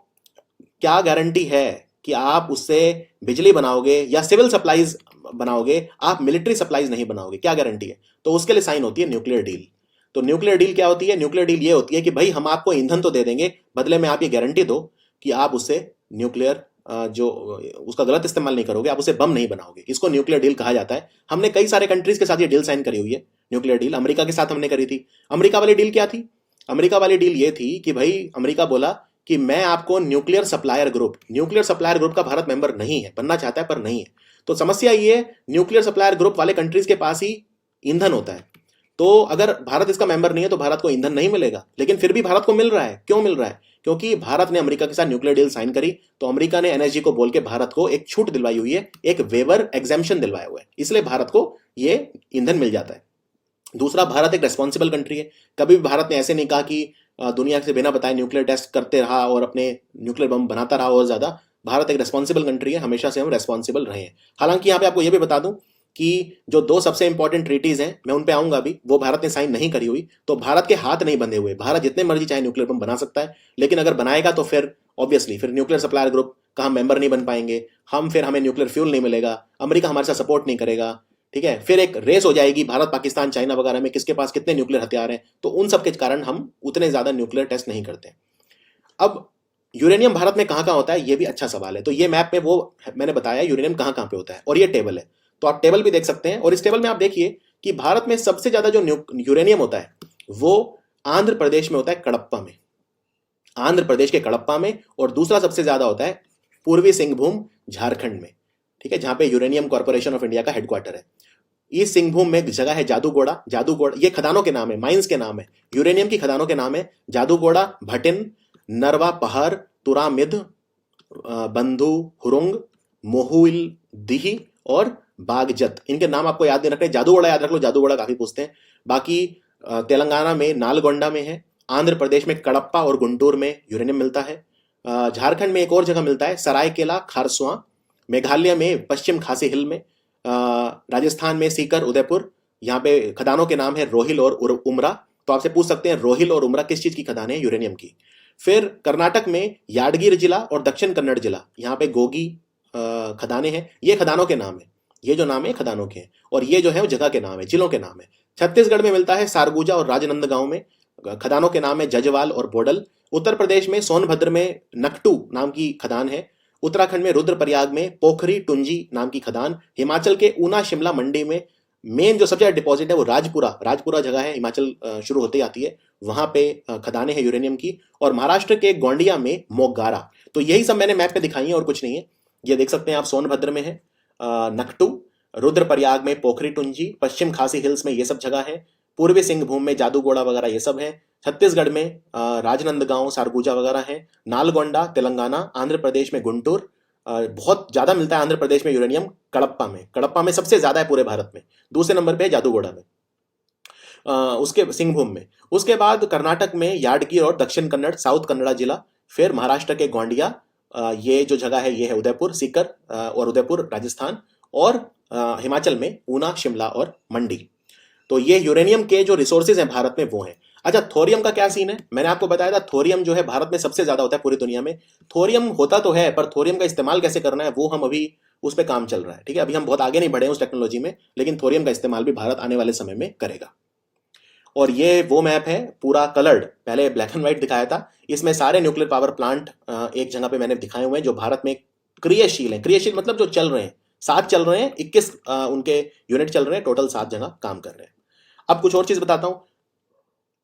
क्या गारंटी है कि आप उससे बिजली बनाओगे या सिविल सप्लाईज बनाओगे, आप मिलिट्री सप्लाईज नहीं बनाओगे? क्या गारंटी है? तो उसके लिए साइन होती है न्यूक्लियर डील। तो न्यूक्लियर डील क्या होती है? न्यूक्लियर डील ये होती है कि भाई हम आपको ईंधन तो दे देंगे, बदले में आप ये गारंटी दो कि आप उससे न्यूक्लियर जो उसका गलत इस्तेमाल नहीं करोगे, आप उसे बम नहीं बनाओगे। इसको न्यूक्लियर डील कहा जाता है। हमने कई सारे कंट्रीज के साथ ये डील साइन करी हुई है, न्यूक्लियर डील। अमेरिका के साथ हमने करी थी। अमेरिका वाली डील क्या थी? अमेरिका वाली डील ये थी कि भाई अमेरिका बोला कि मैं आपको न्यूक्लियर सप्लायर ग्रुप का भारत मेंबर नहीं है, बनना चाहता है पर नहीं है। तो समस्या ये है, न्यूक्लियर सप्लायर ग्रुप वाले कंट्रीज के पास ही ईंधन होता है, तो अगर भारत इसका मेंबर नहीं है तो भारत को ईंधन नहीं मिलेगा। लेकिन फिर भी भारत को मिल रहा है। क्यों मिल रहा है? क्योंकि भारत ने अमेरिका के साथ न्यूक्लियर डील साइन करी, तो अमेरिका ने एनएसजी को बोल के भारत को एक छूट दिलवाई हुई है, एक वेवर एग्जेम्पशन दिलवाया हुआ है, इसलिए भारत को ये ईंधन मिल जाता है। दूसरा, भारत एक रेस्पॉन्सिबल कंट्री है। कभी भी भारत ने ऐसे नहीं कहा कि दुनिया से बिना बताए न्यूक्लियर टेस्ट करते रहा और अपने न्यूक्लियर बम बनाता रहा और ज्यादा। भारत एक रेस्पॉन्सिबल कंट्री है, हमेशा से हम रेस्पॉन्सिबल रहे हैं। हालांकि यहाँ पे आपको यह भी बता दूं कि जो 2 सबसे इंपॉर्टेंट ट्रीटीज हैं, मैं उन पे आऊंगा अभी, वो भारत ने साइन नहीं करी हुई। तो भारत के हाथ नहीं बंधे हुए, भारत जितने मर्जी चाहे न्यूक्लियर बम बना सकता है, लेकिन अगर बनाएगा तो फिर ऑब्वियसली फिर न्यूक्लियर सप्लायर ग्रुप का हम मेंबर नहीं बन पाएंगे, फिर हमें न्यूक्लियर फ्यूल नहीं मिलेगा, अमेरिका हमारे साथ सपोर्ट नहीं करेगा, ठीक है। फिर एक रेस हो जाएगी भारत, पाकिस्तान, चाइना वगैरह में, किसके पास कितने न्यूक्लियर हथियार हैं। तो उन सब के कारण हम उतने ज्यादा न्यूक्लियर टेस्ट नहीं करते। अब यूरेनियम भारत में कहाँ कहाँ होता है, ये भी अच्छा सवाल है। तो ये मैप में वो मैंने बताया यूरेनियम कहाँ कहाँ पे होता है, और ये टेबल है, तो आप टेबल भी देख सकते हैं। और इस टेबल में आप देखिए कि भारत में सबसे ज्यादा जो यूरेनियम होता है वो आंध्र प्रदेश में होता है, कडप्पा में, आंध्र प्रदेश के कडप्पा में। और दूसरा सबसे ज्यादा होता है पूर्वी सिंहभूम झारखंड में, ठीक है, जहां पे यूरेनियम कॉर्पोरेशन ऑफ इंडिया का हेडक्वार्टर है। ईस्ट सिंहभूम में एक जगह है जादूगोड़ा, जादूगोड़ा ये खदानों के नाम है, माइंस के नाम है, यूरेनियम की खदानों के नाम है, जादूगोड़ा, भटिन, नरवा पहाड़, तुरामिद, बंधु, हुरुंग, मोहुल दिही और बागजत। इनके नाम आपको याद नहीं रखने, जादूगोड़ा याद रख लो, जादूगोड़ा काफी पूछते हैं। बाकी तेलंगाना में नालगोंडा में है, आंध्र प्रदेश में कडप्पा और गुंटूर में यूरेनियम मिलता है, झारखंड में एक और जगह मिलता है सरायकेला खारसुआ, मेघालय में पश्चिम खासी हिल में, राजस्थान में सीकर उदयपुर, यहाँ पे खदानों के नाम है रोहिल और उमरा। तो आपसे पूछ सकते हैं रोहिल और उमरा किस चीज की खदान है, यूरेनियम की। फिर कर्नाटक में यादगीर जिला और दक्षिण कन्नड़ जिला, यहाँ पे गोगी खदानें हैं, ये खदानों के नाम है, ये जो नाम है खदानों के हैं, और ये जो है वो जगह के नाम है, जिलों के नाम है। छत्तीसगढ़ में मिलता है सारगुजा और राजनांदगांव में, खदानों के नाम है जजवाल और बोडल। उत्तर प्रदेश में सोनभद्र में नकटू नाम की खदान है, उत्तराखंड में रुद्रप्रयाग में पोखरी टुंजी नाम की खदान, हिमाचल के ऊना शिमला मंडी में मेन जो सबसे डिपॉजिट है वो राजपुरा, राजपुरा जगह है हिमाचल शुरू होते आती है, वहां पे खदानें हैं यूरेनियम की। और महाराष्ट्र के गोंडिया में मोगगारा। तो यही सब मैंने मैप पे दिखाई है और कुछ नहीं है। ये देख सकते हैं आप, सोनभद्र में है नकटू, रुद्रप्रयाग में पोखरी टुंजी, पश्चिम खासी हिल्स में ये सब जगह है, पूर्वी सिंहभूम में जादूगोड़ा वगैरह ये सब है, छत्तीसगढ़ में राजनांदगांव सारगुजा वगैरह है, नालगोंडा तेलंगाना, आंध्र प्रदेश में गुंटूर, बहुत ज्यादा मिलता है आंध्र प्रदेश में यूरेनियम कडप्पा में, कडप्पा में सबसे ज्यादा है पूरे भारत में, दूसरे नंबर पे है जादूगोड़ा में, उसके सिंहभूम में। उसके बाद कर्नाटक में यादगीर और दक्षिण कन्नड़ साउथ कन्नड़ा जिला, फिर महाराष्ट्र के गोंडिया, ये जो जगह है ये है उदयपुर सीकर और उदयपुर राजस्थान, और हिमाचल में ऊना शिमला और मंडी। तो ये यूरेनियम के जो रिसोर्सेज हैं भारत में वो हैं। अच्छा, थोरियम का क्या सीन है, मैंने आपको बताया था थोरियम जो है भारत में सबसे ज्यादा होता है पूरी दुनिया में। थोरियम होता तो है, पर थोरियम का इस्तेमाल कैसे करना है वो हम अभी उस पर काम चल रहा है, ठीक है, अभी हम बहुत आगे नहीं बढ़े उस टेक्नोलॉजी में, लेकिन थोरियम का इस्तेमाल भी भारत आने वाले समय में करेगा। और ये वो मैप है पूरा कलर्ड, पहले ब्लैक एंड व्हाइट दिखाया था, इसमें सारे न्यूक्लियर पावर प्लांट एक जगह पे मैंने दिखाए हुए हैं जो भारत में क्रियाशील है। क्रियाशील मतलब जो चल रहे हैं, 7 चल रहे हैं, 21 उनके यूनिट चल रहे हैं, टोटल 7 जगह काम कर रहे हैं। अब कुछ और चीज बताता हूं,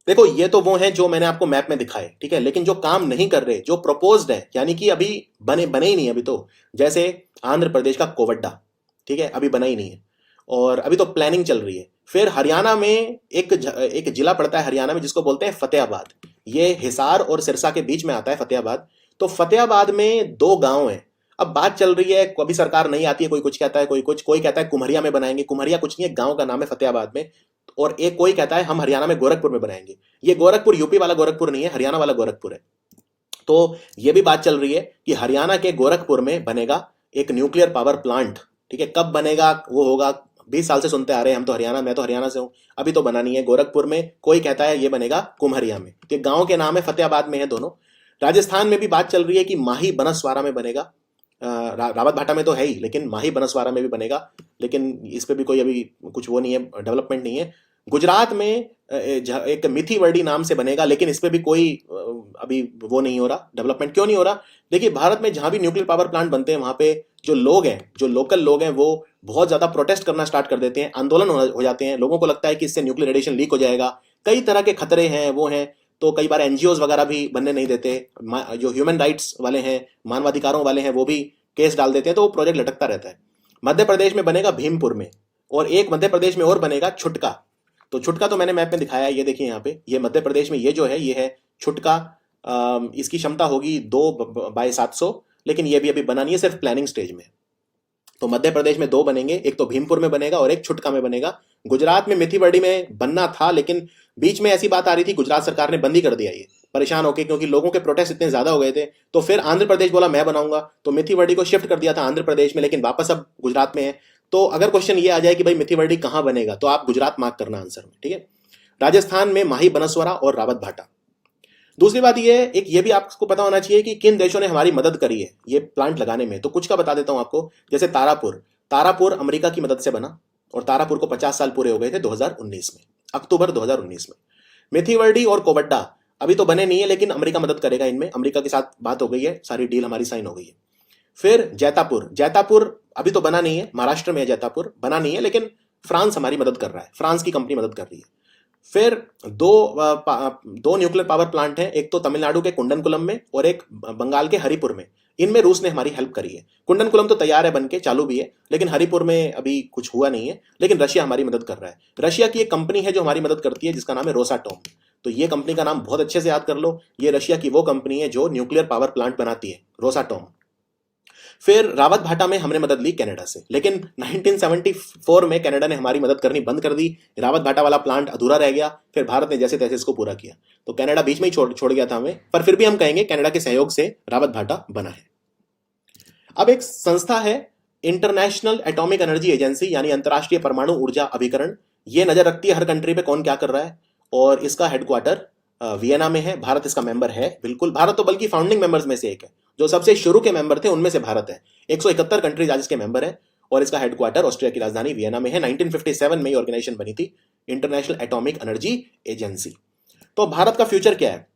देखो ये तो वो हैं जो मैंने आपको मैप में दिखाए, ठीक है, लेकिन जो काम नहीं कर रहे, जो प्रपोज्ड है, यानी कि अभी बने ही नहीं अभी तो, जैसे आंध्र प्रदेश का कोवड्डा, ठीक है, अभी बना ही नहीं है और अभी तो प्लानिंग चल रही है। फिर हरियाणा में एक जिला पड़ता है हरियाणा में जिसको बोलते हैं फतेहाबाद, ये हिसार और सिरसा के बीच में आता है फतेहाबाद। तो फतेहाबाद में 2 गांव हैं, अब बात चल रही है, कभी सरकार नहीं आती है, कोई कुछ कहता है, कोई कहता है कुम्हरिया में बनाएंगे, कुम्हरिया कुछ नहीं है, गांव का नाम है फतेहाबाद में। और एक कोई कहता है हम हरियाणा में गोरखपुर में बनाएंगे, ये गोरखपुर यूपी वाला गोरखपुर नहीं है, हरियाणा वाला गोरखपुर है। तो ये भी बात चल रही है कि हरियाणा के गोरखपुर में बनेगा एक न्यूक्लियर पावर प्लांट, ठीक है, कब बनेगा वो होगा, 20 साल से सुनते आ रहे हैं हम तो हरियाणा, मैं तो हरियाणा से हूं, अभी तो बना नहीं है। गोरखपुर में कोई कहता है ये बनेगा कुम्हरिया में, तो गांव के नाम है, फतेहाबाद में है दोनों। राजस्थान में भी बात चल रही है कि माही बनसवाड़ा में बनेगा, रावत भाटा में तो है ही, लेकिन माही बनसवाड़ा में भी बनेगा, लेकिन इस पे भी कोई अभी कुछ वो नहीं है, डेवलपमेंट नहीं है। गुजरात में एक मिथीवर्डी नाम से बनेगा, लेकिन इस पे भी कोई अभी वो नहीं हो रहा, डेवलपमेंट क्यों नहीं हो रहा। देखिए भारत में जहां भी न्यूक्लियर पावर प्लांट बनते हैं वहां पे जो लोग हैं, जो लोकल लोग हैं, वो बहुत ज्यादा प्रोटेस्ट करना स्टार्ट कर देते हैं, आंदोलन हो जाते हैं, लोगों को लगता है कि इससे न्यूक्लियर रेडिएशन लीक हो जाएगा, कई तरह के खतरे हैं वो हैं। तो कई बार एनजीओज वगैरह भी बनने नहीं देते, जो ह्यूमन राइट्स वाले हैं, मानवाधिकारों वाले हैं, वो भी केस डाल देते हैं, तो वो प्रोजेक्ट लटकता रहता है। मध्य प्रदेश में बनेगा भीमपुर में, और एक मध्य प्रदेश में और बनेगा छुटका। तो छुटका तो मैंने मैप में दिखाया है, ये देखिए यहाँ पे, ये मध्य प्रदेश में ये जो है ये है छुटका, इसकी क्षमता होगी 2/700, लेकिन ये भी अभी बना नहीं है, सिर्फ प्लानिंग स्टेज में। तो मध्य प्रदेश में 2 बनेंगे, एक तो भीमपुर में बनेगा और एक छुटका में बनेगा। गुजरात में मिथीवर्डी में बनना था, लेकिन बीच में ऐसी बात आ रही थी, गुजरात सरकार ने बंद ही कर दिया ये, परेशान होके, क्योंकि लोगों के प्रोटेस्ट इतने ज्यादा हो गए थे। तो फिर आंध्र प्रदेश बोला मैं बनाऊंगा, तो मिथीवर्डी को शिफ्ट कर दिया था आंध्र प्रदेश में, लेकिन वापस अब गुजरात में है। तो अगर क्वेश्चन ये आ जाए कि भाई मिथीवर्डी कहां बनेगा, तो आप गुजरात मार्क करना आंसर में, ठीक है। राजस्थान में माही बनसवाड़ा और रावत भाटा। दूसरी बात ये भी आपको पता होना चाहिए कि किन देशों ने हमारी मदद करी है ये प्लांट लगाने में। तो कुछ का बता देता हूं आपको, जैसे तारापुर अमेरिका की मदद से बना, और तारापुर को 50 साल पूरे हो गए थे 2019 में, अक्टूबर 2019 में। मिथीवर्डी और कोवड्डा अभी तो बने नहीं है, लेकिन अमेरिका मदद करेगा इनमें, अमेरिका के साथ बात हो गई है, सारी डील हमारी साइन हो गई है। फिर जैतापुर, जैतापुर अभी तो बना नहीं है, महाराष्ट्र में है जैतापुर, बना नहीं है, लेकिन फ्रांस हमारी मदद कर रहा है, फ्रांस की कंपनी मदद कर रही है। फिर दो न्यूक्लियर पावर प्लांट हैं, एक तो तमिलनाडु के कुंडनकुलम में और एक बंगाल के हरिपुर में। इनमें रूस ने हमारी हेल्प करी है। कुंडनकुलम तो तैयार है, बन के चालू भी है, लेकिन हरिपुर में अभी कुछ हुआ नहीं है, लेकिन रशिया हमारी मदद कर रहा है। रशिया की एक कंपनी है जो हमारी मदद करती है, जिसका नाम है रोसाटोम। तो ये कंपनी का नाम बहुत अच्छे से याद कर लो, ये रशिया की वो कंपनी है जो न्यूक्लियर पावर प्लांट बनाती है, रोसाटोम। फिर रावत भाटा में हमने मदद ली कनाडा से, लेकिन 1974 में कनाडा ने हमारी मदद करनी बंद कर दी, रावत भाटा वाला प्लांट अधूरा रह गया, फिर भारत ने जैसे तैसे इसको पूरा किया। तो कनाडा बीच में ही छोड़ गया था हमें, पर फिर भी हम कहेंगे कनाडा के सहयोग से रावत भाटा बना है। अब एक संस्था है इंटरनेशनल एटॉमिक एनर्जी एजेंसी, यानी अंतर्राष्ट्रीय परमाणु ऊर्जा अभिकरण। ये नजर रखती है हर कंट्री पे कौन क्या कर रहा है, और इसका हेडक्वार्टर वियना में है। भारत इसका मेंबर है, बिल्कुल भारत तो बल्कि फाउंडिंग मेंबर्स में से एक है, जो सबसे शुरू के मेंबर थे उनमें से भारत है। 171 कंट्रीज आज इसके मेंबर है, और इसका हेडक्वार्टर ऑस्ट्रिया की राजधानी वियना में है। 1957 में ये ऑर्गेनाइजेशन बनी थी, इंटरनेशनल एटॉमिक एनर्जी एजेंसी। तो भारत का फ्यूचर क्या है?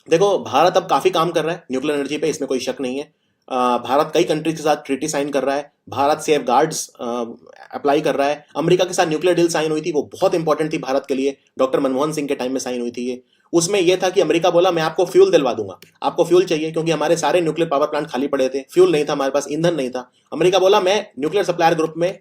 देखो, भारत अब काफी काम कर रहा है न्यूक्लियर एनर्जी पे, इसमें कोई शक नहीं है। भारत कई कंट्रीज के साथ ट्रीटी साइन कर रहा है, भारत सेफ गार्ड्स अप्लाई कर रहा है। अमेरिका के साथ न्यूक्लियर डील साइन हुई थी, वो बहुत इंपॉर्टेंट थी भारत के लिए, डॉक्टर मनमोहन सिंह के टाइम में साइन हुई थी ये। उसमें यह था कि अमेरिका बोला मैं आपको फ्यूल दिलवा दूंगा, आपको फ्यूल चाहिए, क्योंकि हमारे सारे न्यूक्लियर पावर प्लांट खाली पड़े थे, फ्यूल नहीं था हमारे पास, ईंधन नहीं था। अमेरिका बोला मैं न्यूक्लियर सप्लायर ग्रुप में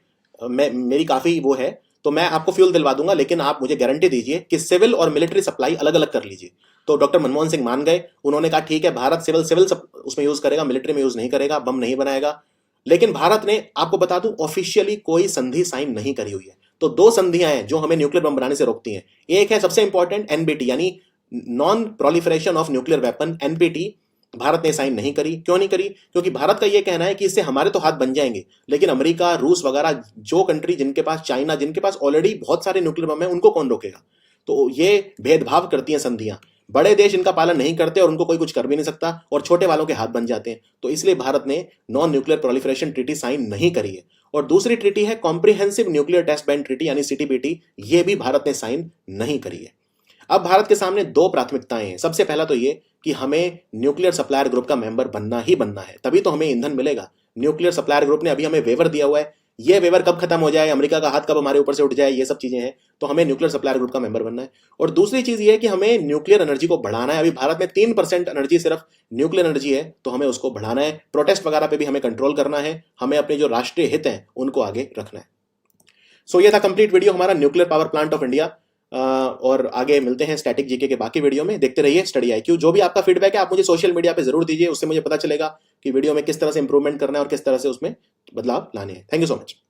मेरी काफी वो है, तो मैं आपको फ्यूल दिलवा दूंगा, लेकिन आप मुझे गारंटी दीजिए कि सिविल और मिलिट्री सप्लाई अलग अलग कर लीजिए। तो डॉक्टर मनमोहन सिंह मान गए, उन्होंने कहा ठीक है, भारत सिविल सिविल उसमें यूज करेगा, मिलिट्री में यूज नहीं करेगा, बम नहीं बनाएगा। लेकिन भारत ने, आपको बता दूं, ऑफिशियली कोई संधि साइन नहीं करी हुई है। तो दो संधियां हैं जो हमें न्यूक्लियर बम बनाने से रोकती हैं। एक है सबसे इंपॉर्टेंट एनपीटी, यानी non proliferation of nuclear weapon, NPT. Bharat ने साइन नहीं करी। क्यों नहीं करी? क्योंकि भारत का यह कहना है कि इससे हमारे तो हाथ बन जाएंगे, लेकिन अमेरिका, रूस वगैरह जो कंट्री जिनके पास, चाइना जिनके पास ऑलरेडी बहुत सारे न्यूक्लियर बम है, उनको कौन रोकेगा? तो ये भेदभाव करती हैं संधियां। बड़े देश इनका पालन नहीं करते और उनको कोई कुछ कर भी नहीं सकता, और छोटे वालों के हाथ बन जाते हैं। तो इसलिए भारत ने non nuclear proliferation treaty sign नहीं करी है। और दूसरी ट्रीटी है comprehensive nuclear test ban treaty, यानी सीटीबीटी, ये भी भारत ने साइन नहीं करी है। अब भारत के सामने दो प्राथमिकताएं हैं। सबसे पहला तो ये कि हमें न्यूक्लियर सप्लायर ग्रुप का मेंबर बनना ही बनना है, तभी तो हमें ईंधन मिलेगा। न्यूक्लियर सप्लायर ग्रुप ने अभी हमें वेवर दिया हुआ है, ये वेवर कब खत्म हो जाए, अमेरिका का हाथ कब हमारे ऊपर से उठ जाए, ये सब चीजें हैं। तो हमें न्यूक्लियर सप्लायर ग्रुप का मेंबर बनना है। और दूसरी चीज ये है कि हमें न्यूक्लियर एनर्जी को बढ़ाना है। अभी भारत में 3% एनर्जी सिर्फ न्यूक्लियर एनर्जी है, तो हमें उसको बढ़ाना है। प्रोटेस्ट वगैरह पे भी हमें कंट्रोल करना है, हमें अपने जो राष्ट्रीय हित हैं उनको आगे रखना है। सो ये था कंप्लीट वीडियो हमारा nuclear power plant of India. और आगे मिलते हैं स्टैटिक जीके के बाकी वीडियो में। देखते रहिए स्टडी आईक्यू। जो भी आपका फीडबैक है आप मुझे सोशल मीडिया पे जरूर दीजिए, उससे मुझे पता चलेगा कि वीडियो में किस तरह से इंप्रूवमेंट करना है और किस तरह से उसमें बदलाव लाने हैं। Thank you so much.